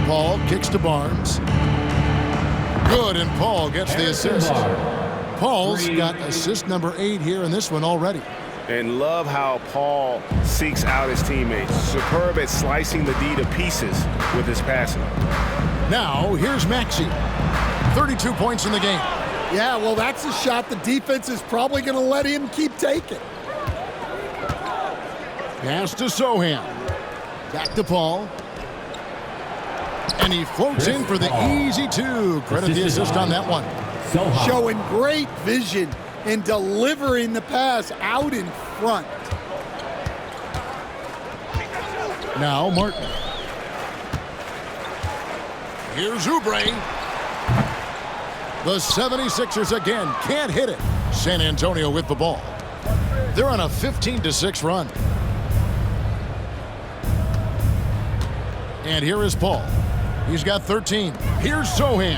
Paul kicks to Barnes. Good, and Paul gets the assist. Paul's got assist number 8 here in this one already. And love how Paul seeks out his teammates. Superb at slicing the D to pieces with his passing. Now, here's Maxey. 32 points in the game. Yeah, well, that's a shot the defense is probably going to let him keep taking. Pass to Sohan. Back to Paul. And he floats in for the easy 2. Credit the assist on that one. Showing great vision and delivering the pass out in front. Now Martin. Here's Oubre. The 76ers again can't hit it. San Antonio with the ball. They're on a 15-6 run. And here is Paul. He's got 13. Here's Sohan.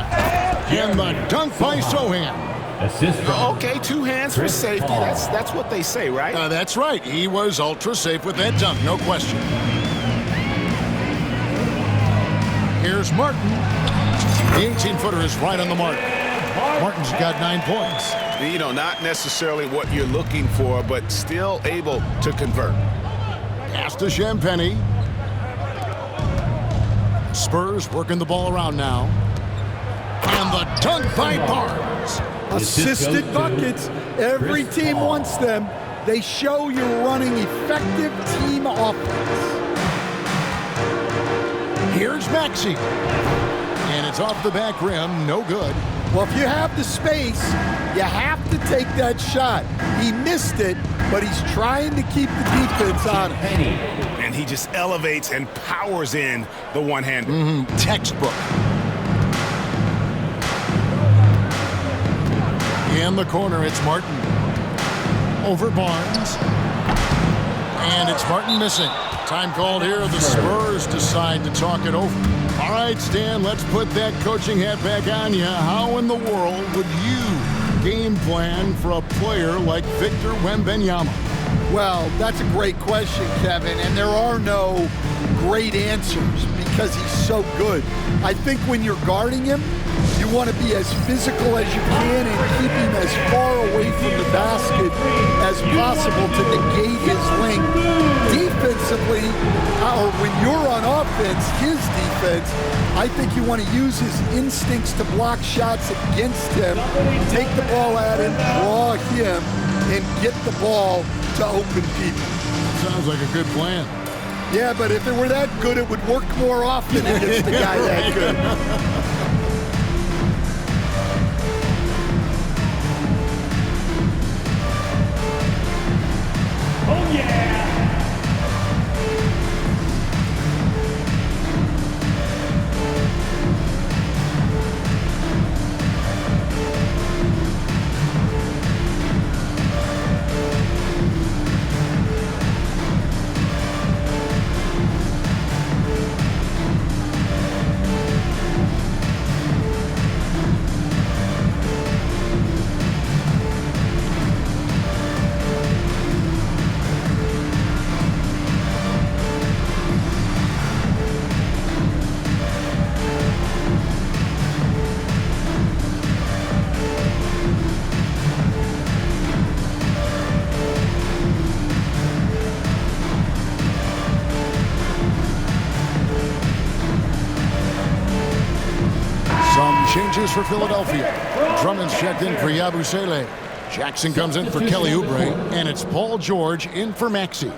And the dunk by Sohan. Assist. Okay, 2 hands for safety. That's what they say, right? That's right. He was ultra safe with that dunk, no question. Here's Martin. The 18-footer is right on the mark. Martin's got 9 points. You know, not necessarily what you're looking for, but still able to convert. Pass to Champagny. Spurs working the ball around now. And the dunk by Barnes. Assisted buckets. Every team wants them. They show you're running effective team offense. Here's Maxey. And it's off the back rim. No good. Well, if you have the space, you have to take that shot. He missed it, but he's trying to keep the defense on him. And he just elevates and powers in the one-hander. Textbook. In the corner, it's Martin. Over Barnes. And it's Martin missing. Time called here. The Spurs decide to talk it over. All right, Stan, let's put that coaching hat back on you. How in the world would you game plan for a player like Victor Wembanyama? Well, that's a great question, Kevin, and there are no great answers because he's so good. I think when you're guarding him, you want to be as physical as you can and keep him as far away from the basket as possible to negate his length. Defensively, or when you're on offense, his defense, I think you want to use his instincts to block shots against him, take the ball at him, draw him, and get the ball to open people. Sounds like a good plan. Yeah, but if it were that good, it would work more often against the guy that good. switches for Philadelphia. Drummond's checked in for Yabusele. Jackson comes in for Kelly Oubre, and it's Paul George in for Maxey.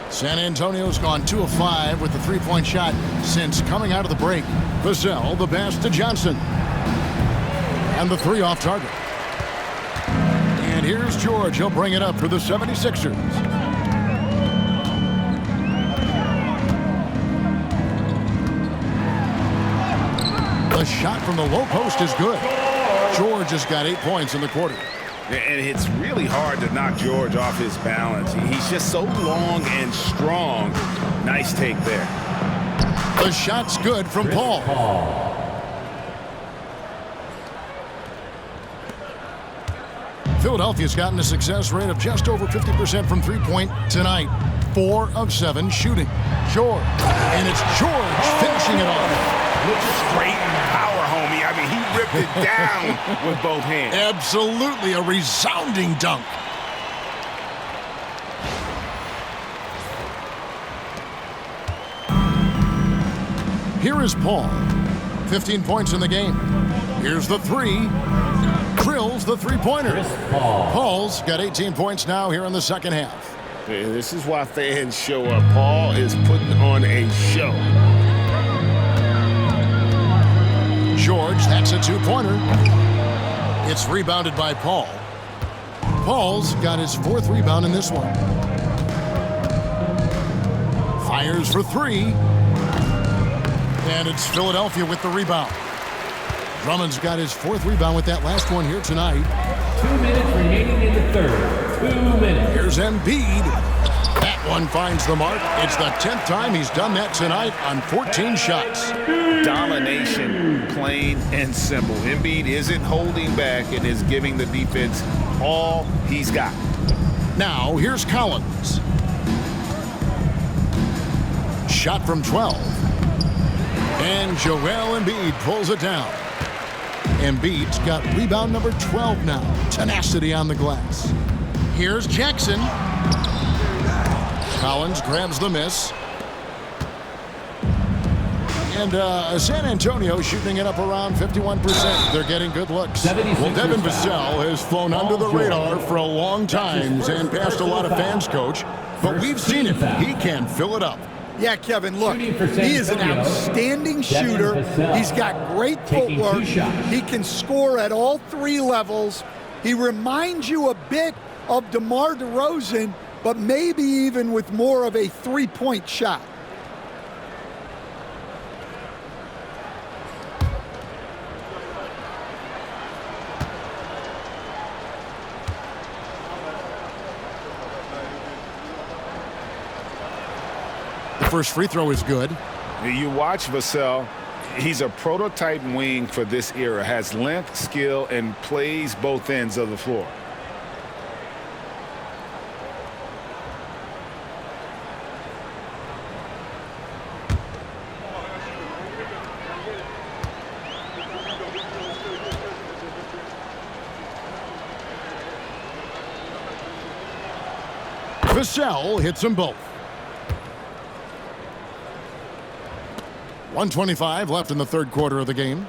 San Antonio's gone 2 of 5 with the three-point shot since coming out of the break. Vassell, the pass to Johnson. And the three off target. And here's George. He'll bring it up for the 76ers. The shot from the low post is good. George has got 8 points in the quarter. And it's really hard to knock George off his balance. He's just so long and strong. Nice take there. The shot's good from Paul. Philadelphia's gotten a success rate of just over 50% from three-point tonight. 4 of 7 shooting. George. And it's George finishing it off. Straight power, homie. I mean, he ripped it down with both hands. Absolutely a resounding dunk. Here is Paul. 15 points in the game. Here's the three. Drills the three-pointer. Paul's got 18 points now here in the second half. Yeah, this is why fans show up. Paul is putting on a show. George, that's a two-pointer. It's rebounded by Paul. Paul's got his 4th rebound in this one. Fires for 3. And it's Philadelphia with the rebound. Drummond's got his 4th rebound with that last one here tonight. 2 minutes remaining in the third. 2 minutes. Here's Embiid. That one finds the mark. It's the 10th time he's done that tonight on 14 shots. Domination, plain and simple. Embiid isn't holding back and is giving the defense all he's got. Now, here's Collins. Shot from 12. And Joel Embiid pulls it down. Embiid's got rebound number 12 now. Tenacity on the glass. Here's Jackson. Collins grabs the miss. And San Antonio shooting it up around 51%. They're getting good looks. Well, Devin Vassell has flown under the radar for a long time and passed a lot of fans, Coach. But we've seen it. He can fill it up. Yeah, Kevin, look, he is an outstanding shooter. He's got great footwork. He can score at all 3 levels. He reminds you a bit of DeMar DeRozan, but maybe even with more of a three-point shot. First free throw is good. You watch Vassell. He's a prototype wing for this era. Has length, skill, and plays both ends of the floor. Vassell hits them both. 1:25 left in the third quarter of the game.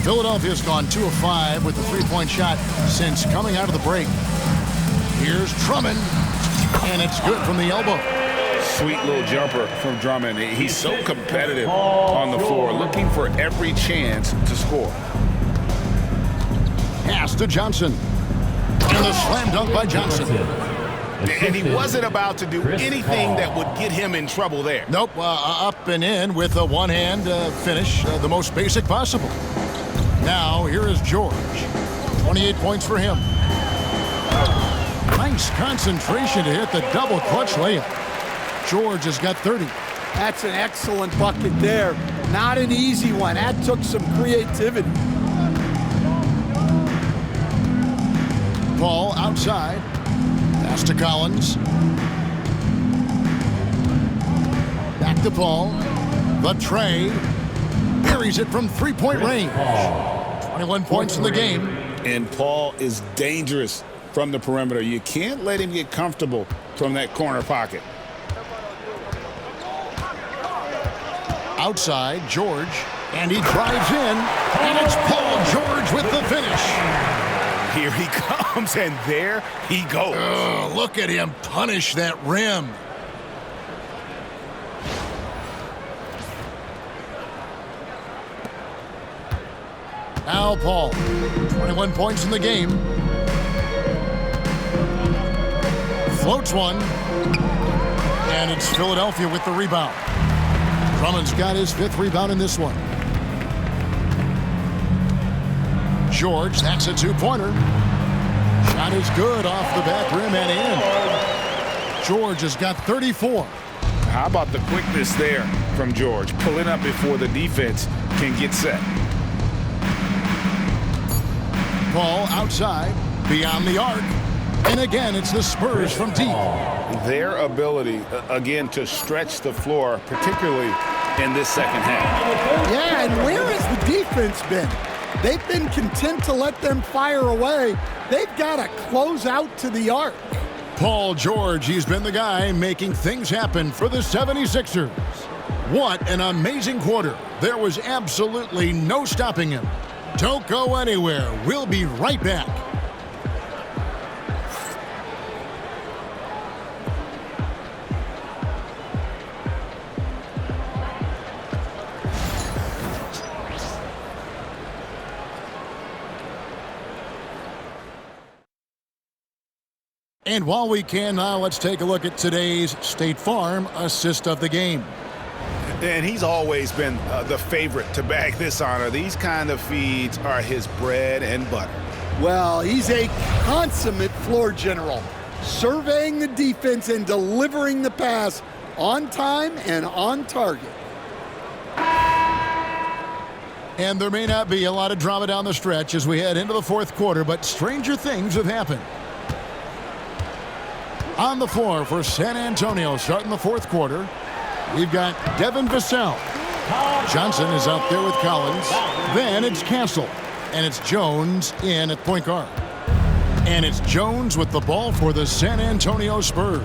Philadelphia's gone 2 of 5 with the three-point shot since coming out of the break. Here's Drummond, and it's good from the elbow. Sweet little jumper from Drummond. He's so competitive on the floor, looking for every chance to score. Pass to Johnson. And the slam dunk by Johnson. And he wasn't about to do anything that would get him in trouble there. Nope, up and in with a one-hand finish, the most basic possible. Now, here is George. 28 points for him. Nice concentration to hit the double clutch layup. George has got 30. That's an excellent bucket there. Not an easy one. That took some creativity. Paul outside. Pass to Collins. Back to Paul. The tray. Buries it from three-point range. 21 points in the game. And Paul is dangerous from the perimeter. You can't let him get comfortable from that corner pocket. Outside, George. And he drives in. And it's Paul George with the finish. Here he comes, and there he goes. Oh, look at him punish that rim. Now Paul, 21 points in the game. Floats one. And it's Philadelphia with the rebound. Drummond's got his 5th rebound in this one. George, that's a 2-pointer. Shot is good off the back rim and in. George has got 34. How about the quickness there from George? Pulling up before the defense can get set. Paul outside, beyond the arc. And again, it's the Spurs from deep. Their ability, again, to stretch the floor, particularly in this second half. Yeah, and where has the defense been? They've been content to let them fire away. They've got to close out to the arc. Paul George, he's been the guy making things happen for the 76ers. What an amazing quarter. There was absolutely no stopping him. Don't go anywhere. We'll be right back. And while we can now, let's take a look at today's State Farm assist of the game. And he's always been the favorite to bag this honor. These kind of feeds are his bread and butter. Well, he's a consummate floor general, surveying the defense and delivering the pass on time and on target. And there may not be a lot of drama down the stretch as we head into the 4th quarter, but stranger things have happened. On the floor for San Antonio starting the 4th quarter, we've got Devin Vassell. Johnson is out there with Collins. Then it's Castle. And it's Jones in at point guard. And it's Jones with the ball for the San Antonio Spurs.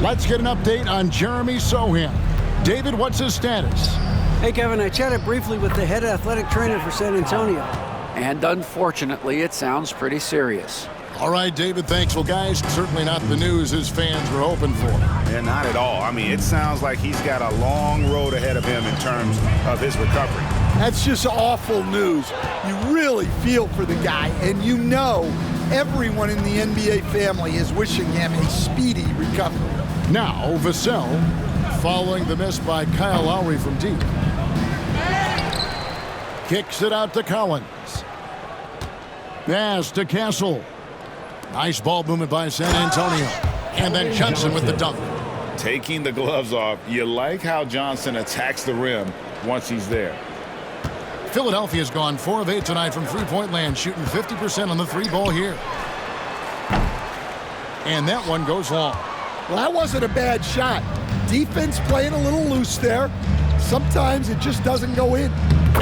Let's get an update on Jeremy Sohan. David, what's his status? Hey, Kevin, I chatted briefly with the head athletic trainer for San Antonio. And unfortunately, it sounds pretty serious. All right, David, thanks. Well, guys, certainly not the news his fans were hoping for. Yeah, not at all. I mean, it sounds like he's got a long road ahead of him in terms of his recovery. That's just awful news. You really feel for the guy, and you know everyone in the NBA family is wishing him a speedy recovery. Now, Vassell, following the miss by Kyle Lowry from deep. Kicks it out to Collins. Pass to Castle. Nice ball movement by San Antonio. And then Johnson with the dunk. Taking the gloves off. You like how Johnson attacks the rim once he's there. Philadelphia's gone 4 of 8 tonight from three-point land, shooting 50% on the 3-ball here. And that one goes long. Well, that wasn't a bad shot. Defense playing a little loose there. Sometimes it just doesn't go in.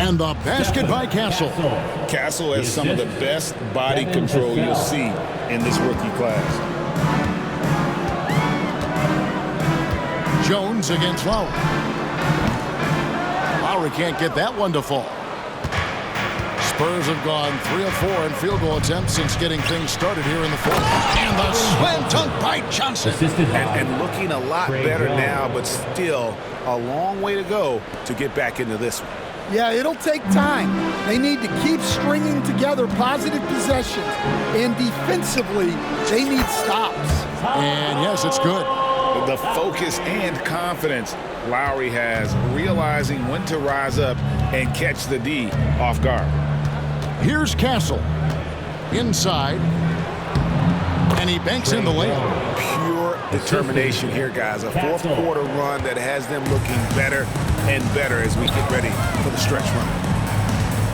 And the basket by Castle. Castle has some of the best body control you'll see in this rookie class. Jones against Lowry. Lowry can't get that one to fall. Spurs have gone 3 of 4 in field goal attempts since getting things started here in the 4th. And the slam dunk by Johnson. And looking a lot better now, but still a long way to go to get back into this one. Yeah, it'll take time. They need to keep stringing together positive possessions. And defensively, they need stops. And yes, it's good. The focus and confidence Lowry has, realizing when to rise up and catch the D off guard. Here's Castle. Inside. And he banks in the layup. Pure determination here, guys. A 4th quarter run that has them looking better and better as we get ready for the stretch run.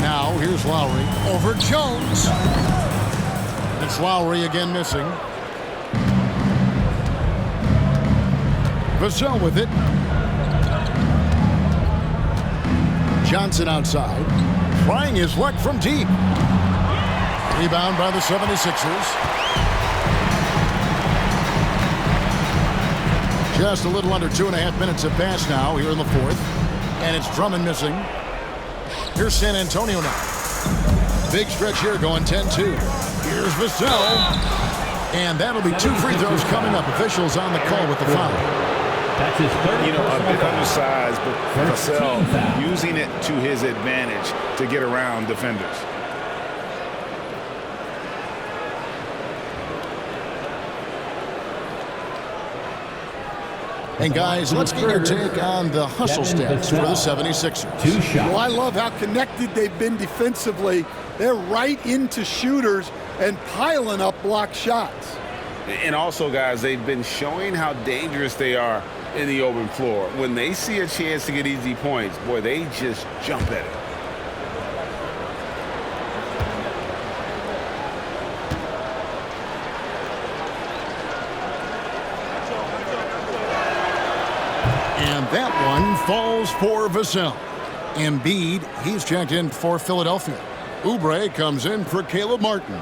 Now, here's Lowry over Jones. It's Lowry again missing. Vassell with it. Johnson outside, trying his luck from deep. Rebound by the 76ers. Just a little under 2.5 minutes have passed now here in the fourth. And it's Drummond missing. Here's San Antonio now. Big stretch here going 10-2. Here's Vassell. And that'll be 2 free throws coming up. Officials on the call with the foul. That's his third. A bit undersized, but Vassell using it to his advantage to get around defenders. And guys, let's get your take on the hustle stats for the 76ers. 2 shots. Well, I love how connected they've been defensively. They're right into shooters and piling up block shots. And also, guys, they've been showing how dangerous they are in the open floor. When they see a chance to get easy points, boy, they just jump at it. And that one falls for Vassell. Embiid, he's checked in for Philadelphia. Oubre comes in for Caleb Martin.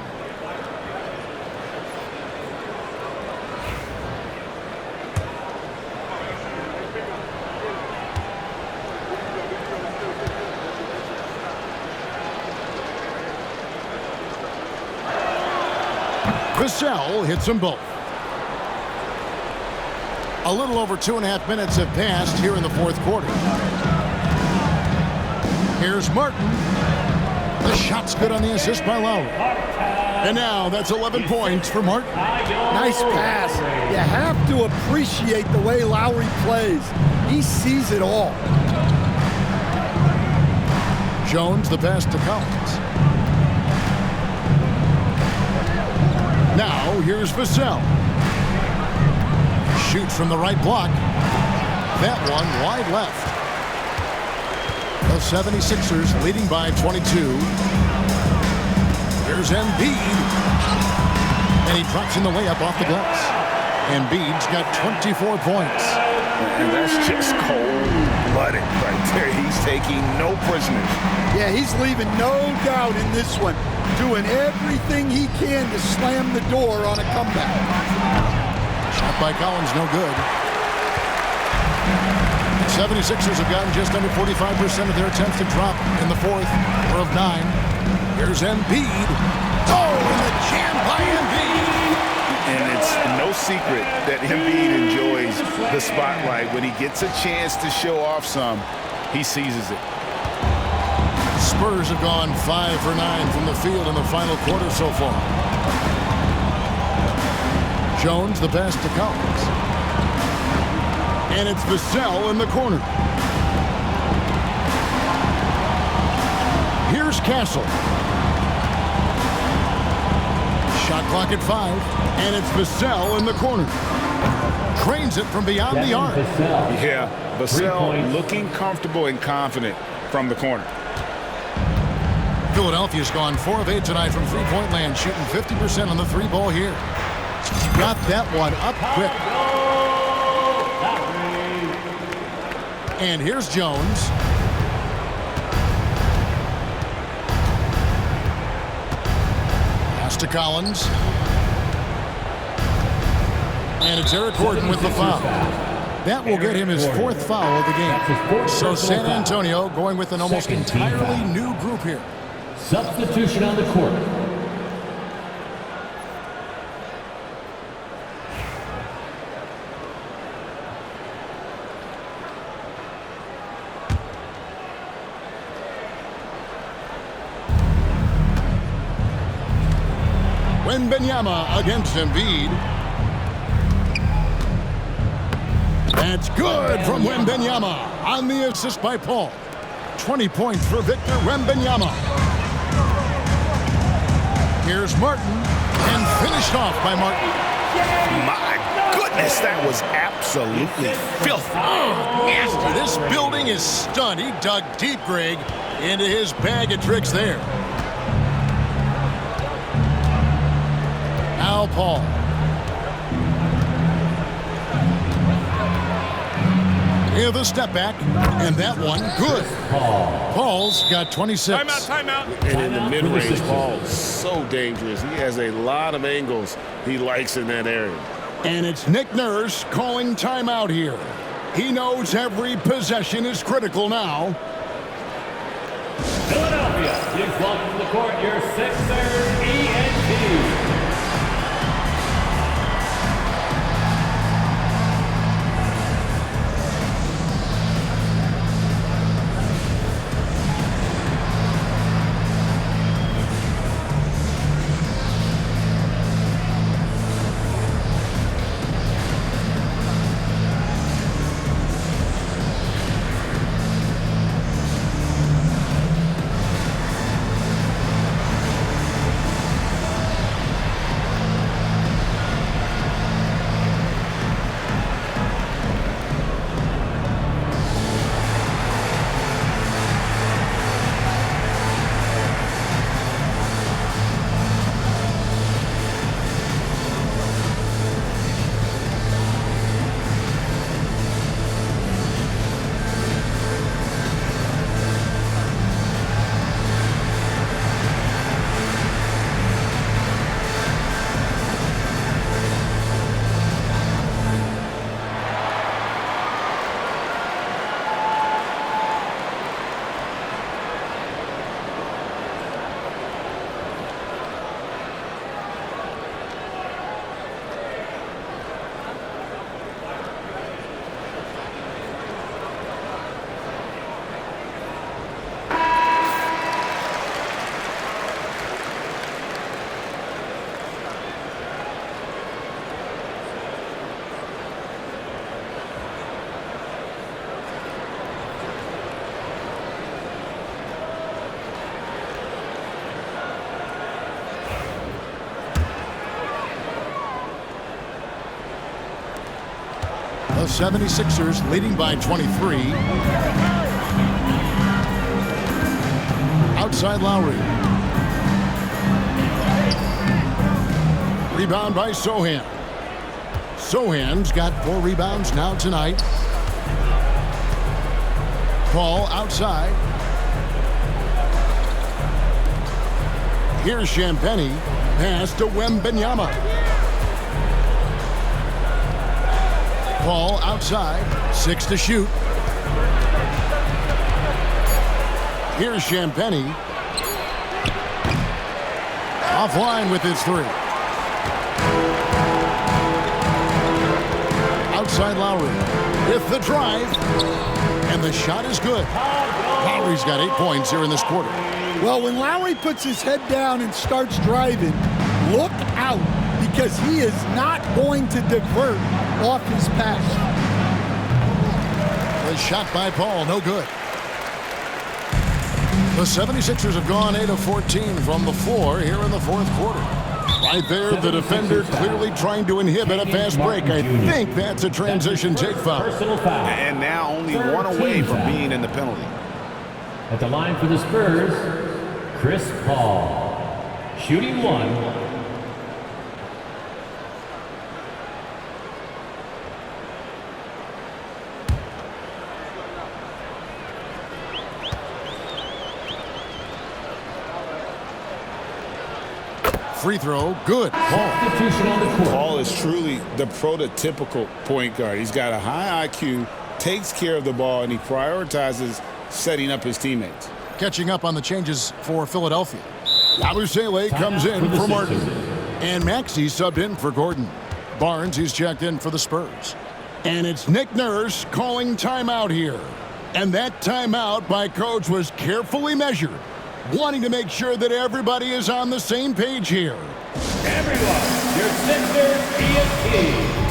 Vassell hits them both. A little over 2.5 minutes have passed here in the fourth quarter. Here's Martin. The shot's good on the assist by Lowry. And now that's 11 points for Martin. Nice pass. You have to appreciate the way Lowry plays. He sees it all. Jones the pass to Collins. Now here's Vassell. Shoots from the right block. That one wide left. The 76ers leading by 22. Here's Embiid. And he drops in the layup off the glass. Embiid's got 24 points. And that's just cold-blooded right there. He's taking no prisoners. Yeah, he's leaving no doubt in this one. Doing everything he can to slam the door on a comeback. Shot by Collins, no good. The 76ers have gotten just under 45% of their attempts to drop in the fourth, or of 9. Here's Embiid. Oh, and the jam by Embiid. And it's no secret that Embiid enjoys the spotlight. When he gets a chance to show off some, he seizes it. Spurs have gone 5 for 9 from the field in the final quarter so far. Jones the pass to Collins. And it's Vassell in the corner. Here's Castle. Shot clock at 5. And it's Vassell in the corner. Trains it from beyond the arc. Yeah, Vassell looking comfortable and confident from the corner. Philadelphia's gone 4 of 8 tonight from three-point land, shooting 50% on the 3-ball here. Got that one up quick. And here's Jones. Pass to Collins. And it's Eric Gordon with the foul. That will get him his 4th foul of the game. So San Antonio going with an almost entirely new group here. Substitution on the court. Wembanyama against Embiid. That's good from Wembanyama on the assist by Paul. 20 points for Victor Wembanyama. Here's Martin, and finished off by Martin. My goodness, that was absolutely filthy. Oh, nasty. This building is stunned. He dug deep, Greg, into his bag of tricks there. Now Paul. Yeah, the step back, and that one, good. Paul's got 26. Timeout. And in the mid-range, Paul's so dangerous. He has a lot of angles he likes in that area. And it's Nick Nurse calling timeout here. He knows every possession is critical now. Philadelphia, please welcome to the court your Sixers ENT. The 76ers leading by 23. Outside Lowry. Rebound by Sohan. Sohan's got 4 rebounds now tonight. Paul outside. Here's Champagny. Pass to Wembanyama. Paul outside, 6 to shoot. Here's Champagny. Offline with his 3. Outside Lowry with the drive. And the shot is good. Lowry's got 8 points here in this quarter. Well, when Lowry puts his head down and starts driving, look out, because he is not going to divert off his pass. The shot by Paul, no good. The 76ers have gone 8 of 14 from the floor here in the fourth quarter. Right there, the defender clearly trying to inhibit a fast break. I think that's a transition take foul. And now only 1 away from being in the penalty. At the line for the Spurs, Chris Paul. Shooting 1. Free throw, good. Paul is truly the prototypical point guard. He's got a high IQ, takes care of the ball, and he prioritizes setting up his teammates. Catching up on the changes for Philadelphia. Yabusele comes in for Martin. And Maxey subbed in for Gordon. Barnes, he's checked in for the Spurs. And it's Nick Nurse calling timeout here. And that timeout by Coach was carefully measured, wanting to make sure that everybody is on the same page here. Everyone, your Sixers ENT.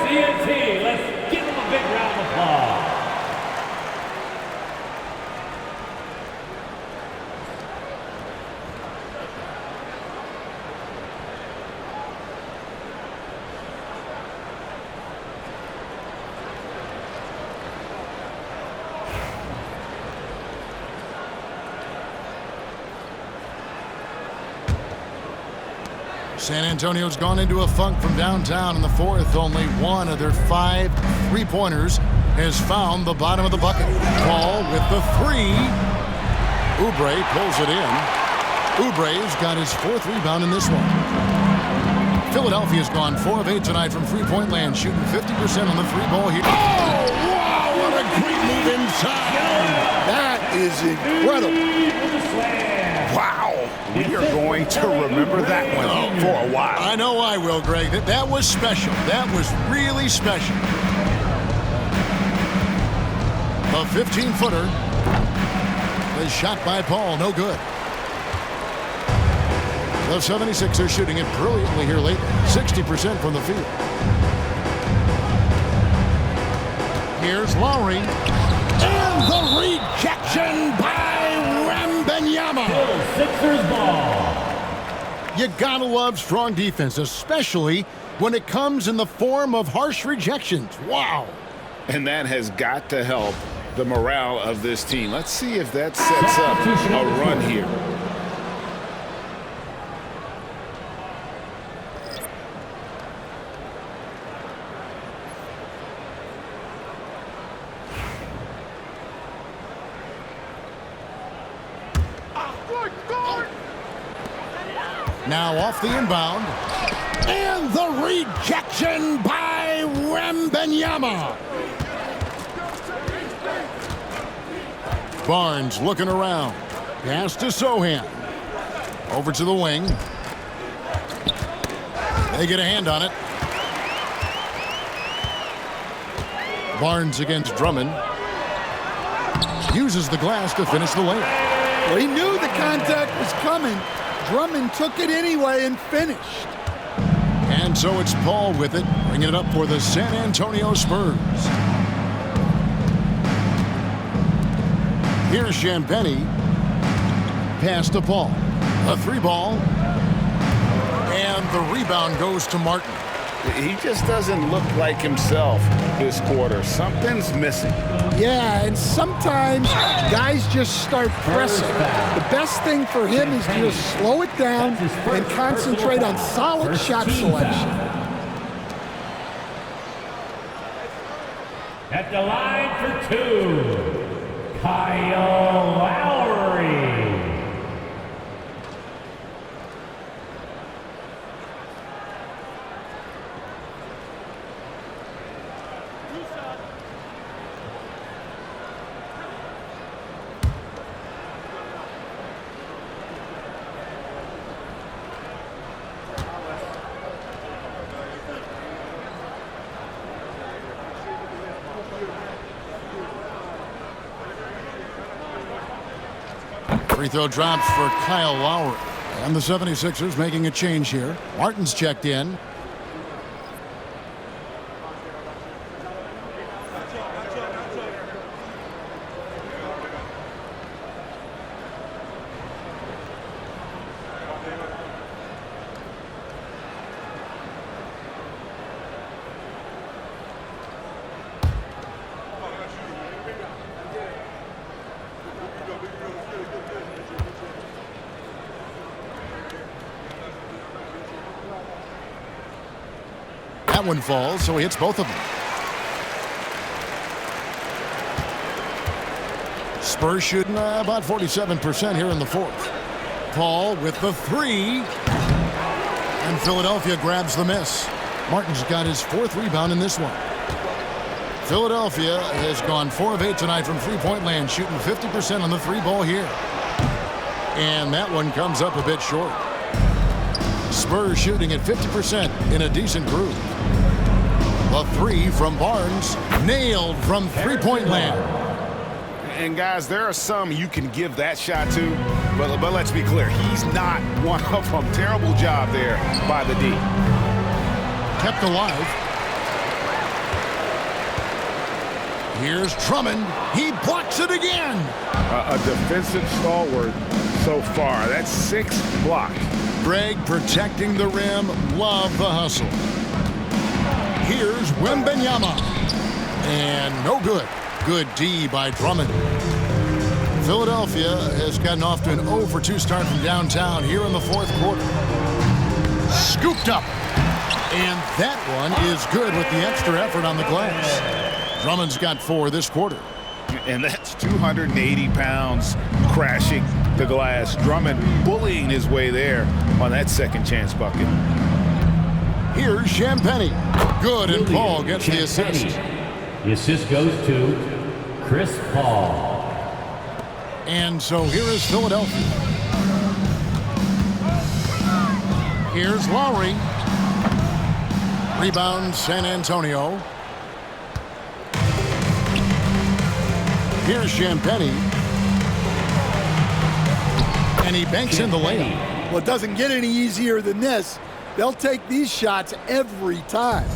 TNT. Let's give them a big round of applause. San Antonio's gone into a funk from downtown in the fourth. Only one of their 5 3-pointers has found the bottom of the bucket. Paul with the 3. Oubre pulls it in. Oubre's got his 4th rebound in this one. Philadelphia's gone 4 of 8 tonight from three-point land, shooting 50% on the 3-ball here. Oh, wow, what a great move inside. That is incredible. Wow. We are going to remember that one for a while. I know I will, Greg. That was special. That was really special. A 15-footer. The shot by Paul, no good. The 76ers shooting it brilliantly here late. 60% from the field. Here's Lowry. And the rejection by Wembanyama. Sixers ball. You gotta love strong defense, especially when it comes in the form of harsh rejections. Wow. And that has got to help the morale of this team. Let's see if that sets up a run here. Now off the inbound. And the rejection by Wembanyama. Barnes looking around. Pass to Sohan. Over to the wing. They get a hand on it. Barnes against Drummond. Uses the glass to finish the lane. Well, he knew the contact was coming. Drummond took it anyway and finished. And so it's Paul with it, bringing it up for the San Antonio Spurs. Here's Champagny. Pass to Paul. A 3-ball. And the rebound goes to Martin. He just doesn't look like himself this quarter. Something's missing. Yeah, and sometimes guys just start pressing. The best thing for him is to just slow it down and concentrate on solid shot selection. At the line for 2, Kyle Lowry. Free throw drops for Kyle Lowry. And the 76ers making a change here. Martin's checked in. That one falls, so he hits both of them. Spurs shooting about 47% here in the fourth. Paul with the 3. And Philadelphia grabs the miss. Martin's got his 4th rebound in this one. Philadelphia has gone 4 of 8 tonight from three-point land, shooting 50% on the 3-ball here. And that one comes up a bit short. Spurs shooting at 50% in a decent groove. The 3 from Barnes, nailed from three-point land. And guys, there are some you can give that shot to, but let's be clear, he's not one of them. Terrible job there by the D. Kept alive. Here's Drummond. He blocks it again. A defensive stalwart so far. That's 6 blocks. Greg protecting the rim. Love the hustle. Here's Wembanyama. And no good. Good D by Drummond. Philadelphia has gotten off to an 0 for 2 start from downtown here in the fourth quarter. Scooped up. And that one is good with the extra effort on the glass. Drummond's got 4 this quarter. And that's 280 pounds crashing the glass. Drummond bullying his way there on that second chance bucket. Here's Champagnie. Good, and Paul gets the assist. The assist goes to Chris Paul. And so here is Philadelphia. Here's Lowry. Rebound San Antonio. Here's Champagnie. And he banks in the layup. Well, it doesn't get any easier than this. They'll take these shots every time.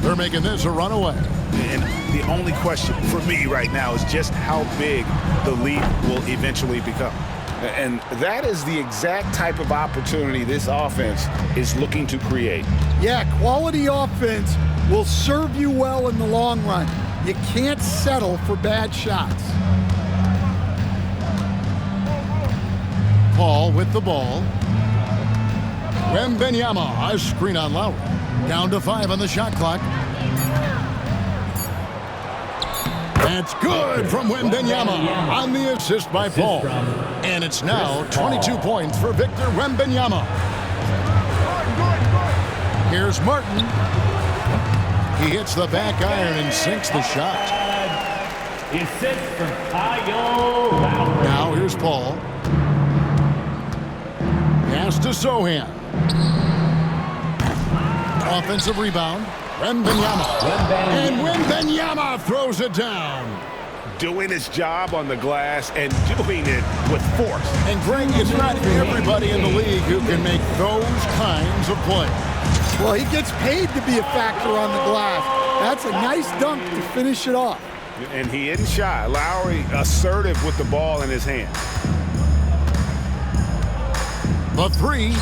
They're making this a runaway. And the only question for me right now is just how big the lead will eventually become. And that is the exact type of opportunity this offense is looking to create. Yeah, quality offense will serve you well in the long run. You can't settle for bad shots. Paul with the ball. Wembanyama, a screen on Lowry. Down to 5 on the shot clock. That's good from Wembanyama on the assist by Paul. And it's now 22 points for Victor Wembanyama. Here's Martin. He hits the back iron and sinks the shot. The assist from Kyle Lowry. Now here's Paul. Pass to Sohan. Offensive rebound. Wembanyama. And Wembanyama throws it down. Doing his job on the glass and doing it with force. And Greg, it's not everybody in the league who can make those kinds of plays. Well, he gets paid to be a factor on the glass. That's a nice dunk to finish it off. And he isn't shy. Lowry assertive with the ball in his hand. The 3.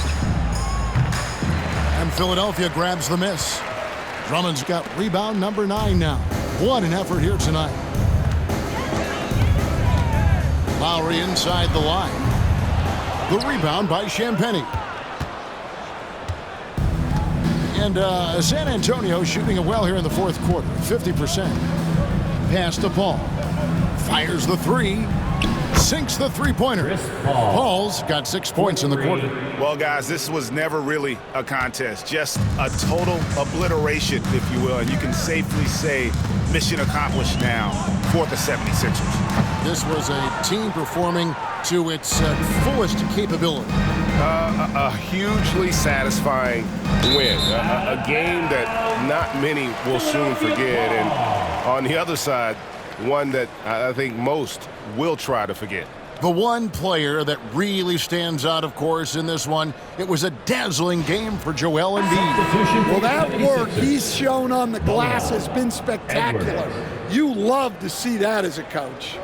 And Philadelphia grabs the miss. Drummond's got rebound number 9 now. What an effort here tonight. Lowry inside the line. The rebound by Champagnie. And San Antonio shooting it well here in the fourth quarter. 50%. Pass to Paul. Fires the 3. Sinks the three-pointer. Paul's got 6 points in the quarter. Well, guys, this was never really a contest. Just a total obliteration, if you will. And you can safely say mission accomplished now for the 76ers. This was a team performing to its fullest capability. A hugely satisfying win. A game that not many will soon forget. And on the other side, one that I think most will try to forget. The one player that really stands out, of course, in this one, it was a dazzling game for Joel Embiid. Well, that work he's shown on the glass has been spectacular. You love to see that as a coach.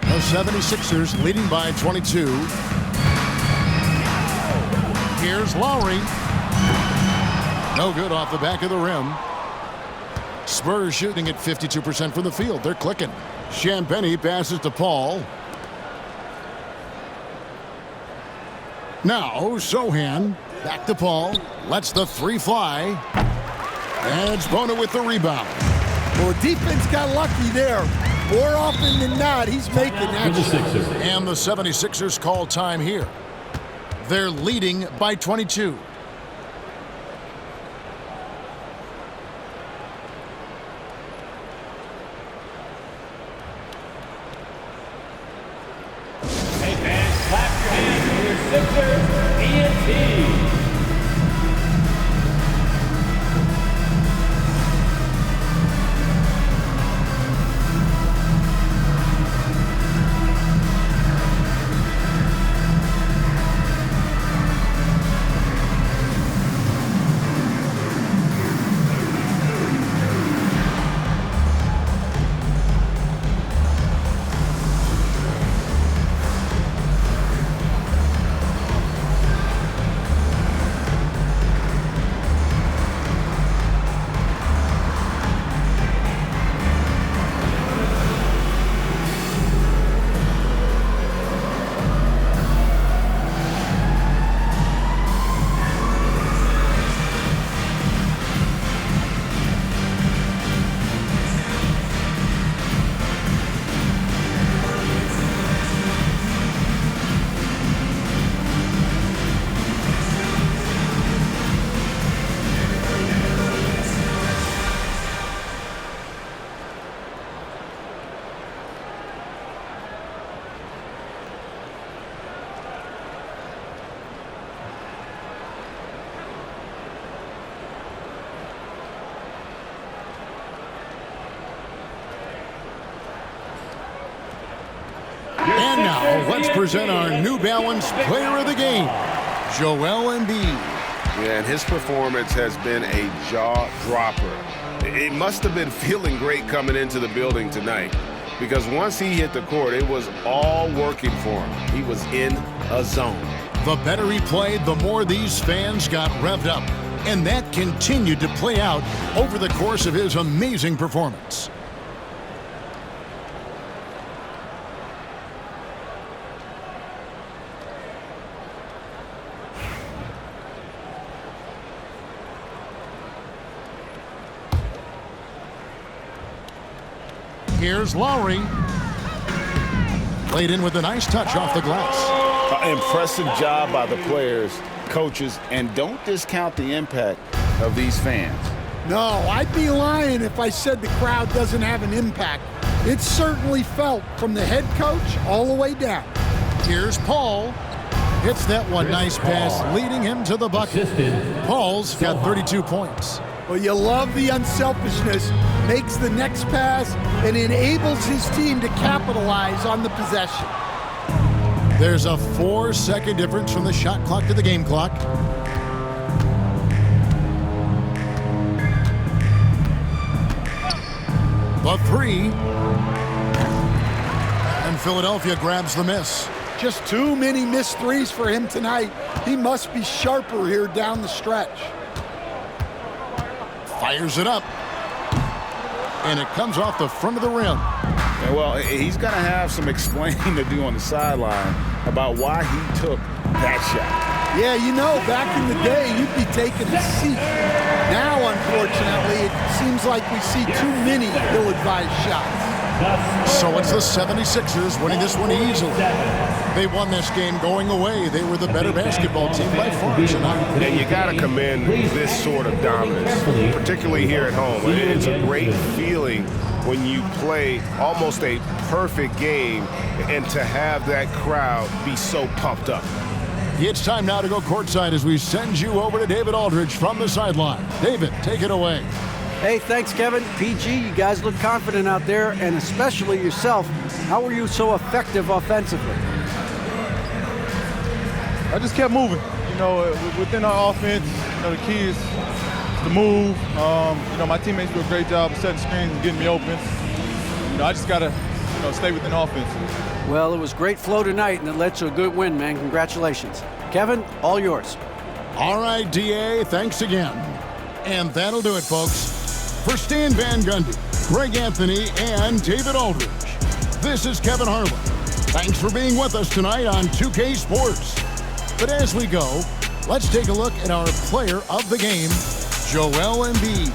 The 76ers leading by 22. Here's Lowry. No good off the back of the rim. Spurs shooting at 52% from the field. They're clicking. Champagnie passes to Paul. Now Sohan. Back to Paul. Lets the 3 fly. And it's Bona with the rebound. Well, defense got lucky there. More often than not, he's making that shot. And the 76ers call time here. They're leading by 22. Hey fans, clap your hands for your Sixers ENT. present our New Balance Player of the Game, Joel Embiid. Yeah, and his performance has been a jaw-dropper. It must have been feeling great coming into the building tonight, because once he hit the court, it was all working for him. He was in a zone. The better he played, the more these fans got revved up. And that continued to play out over the course of his amazing performance. Here's Lowry. Played in with a nice touch off the glass. Impressive job by the players, coaches, and don't discount the impact of these fans. No, I'd be lying if I said the crowd doesn't have an impact. It's certainly felt from the head coach all the way down. Here's Paul. Hits that one. Nice pass, leading him to the bucket. Paul's got 32 points. Well, you love the unselfishness. Makes the next pass and enables his team to capitalize on the possession. There's a 4-second difference from the shot clock to the game clock. The three. And Philadelphia grabs the miss. Just too many missed threes for him tonight. He must be sharper here down the stretch. Fires it up. And it comes off the front of the rim. Yeah, well, he's going to have some explaining to do on the sideline about why he took that shot. Yeah, you know, back in the day, you'd be taking a seat. Now, unfortunately, it seems like we see too many ill-advised shots. So it's the 76ers winning this one easily. They won this game going away. They were the better basketball team by far tonight. And you got to commend this sort of dominance, particularly here at home. It's a great feeling when you play almost a perfect game and to have that crowd be so pumped up. It's time now to go courtside as we send you over to David Aldridge from the sideline. David, take it away. Hey, thanks, Kevin. PG, you guys look confident out there, and especially yourself. How were you so effective offensively? I just kept moving. You know, within our offense, you know, the key is to move. You know, my teammates do a great job of setting screens and getting me open. You know, I just got to, you know, stay within offense. Well, it was great flow tonight, and it led to a good win, man. Congratulations. Kevin, all yours. All right, DA, thanks again. And that'll do it, folks. For Stan Van Gundy, Greg Anthony, and David Aldridge, this is Kevin Harlan. Thanks for being with us tonight on 2K Sports. But as we go, let's take a look at our player of the game, Joel Embiid.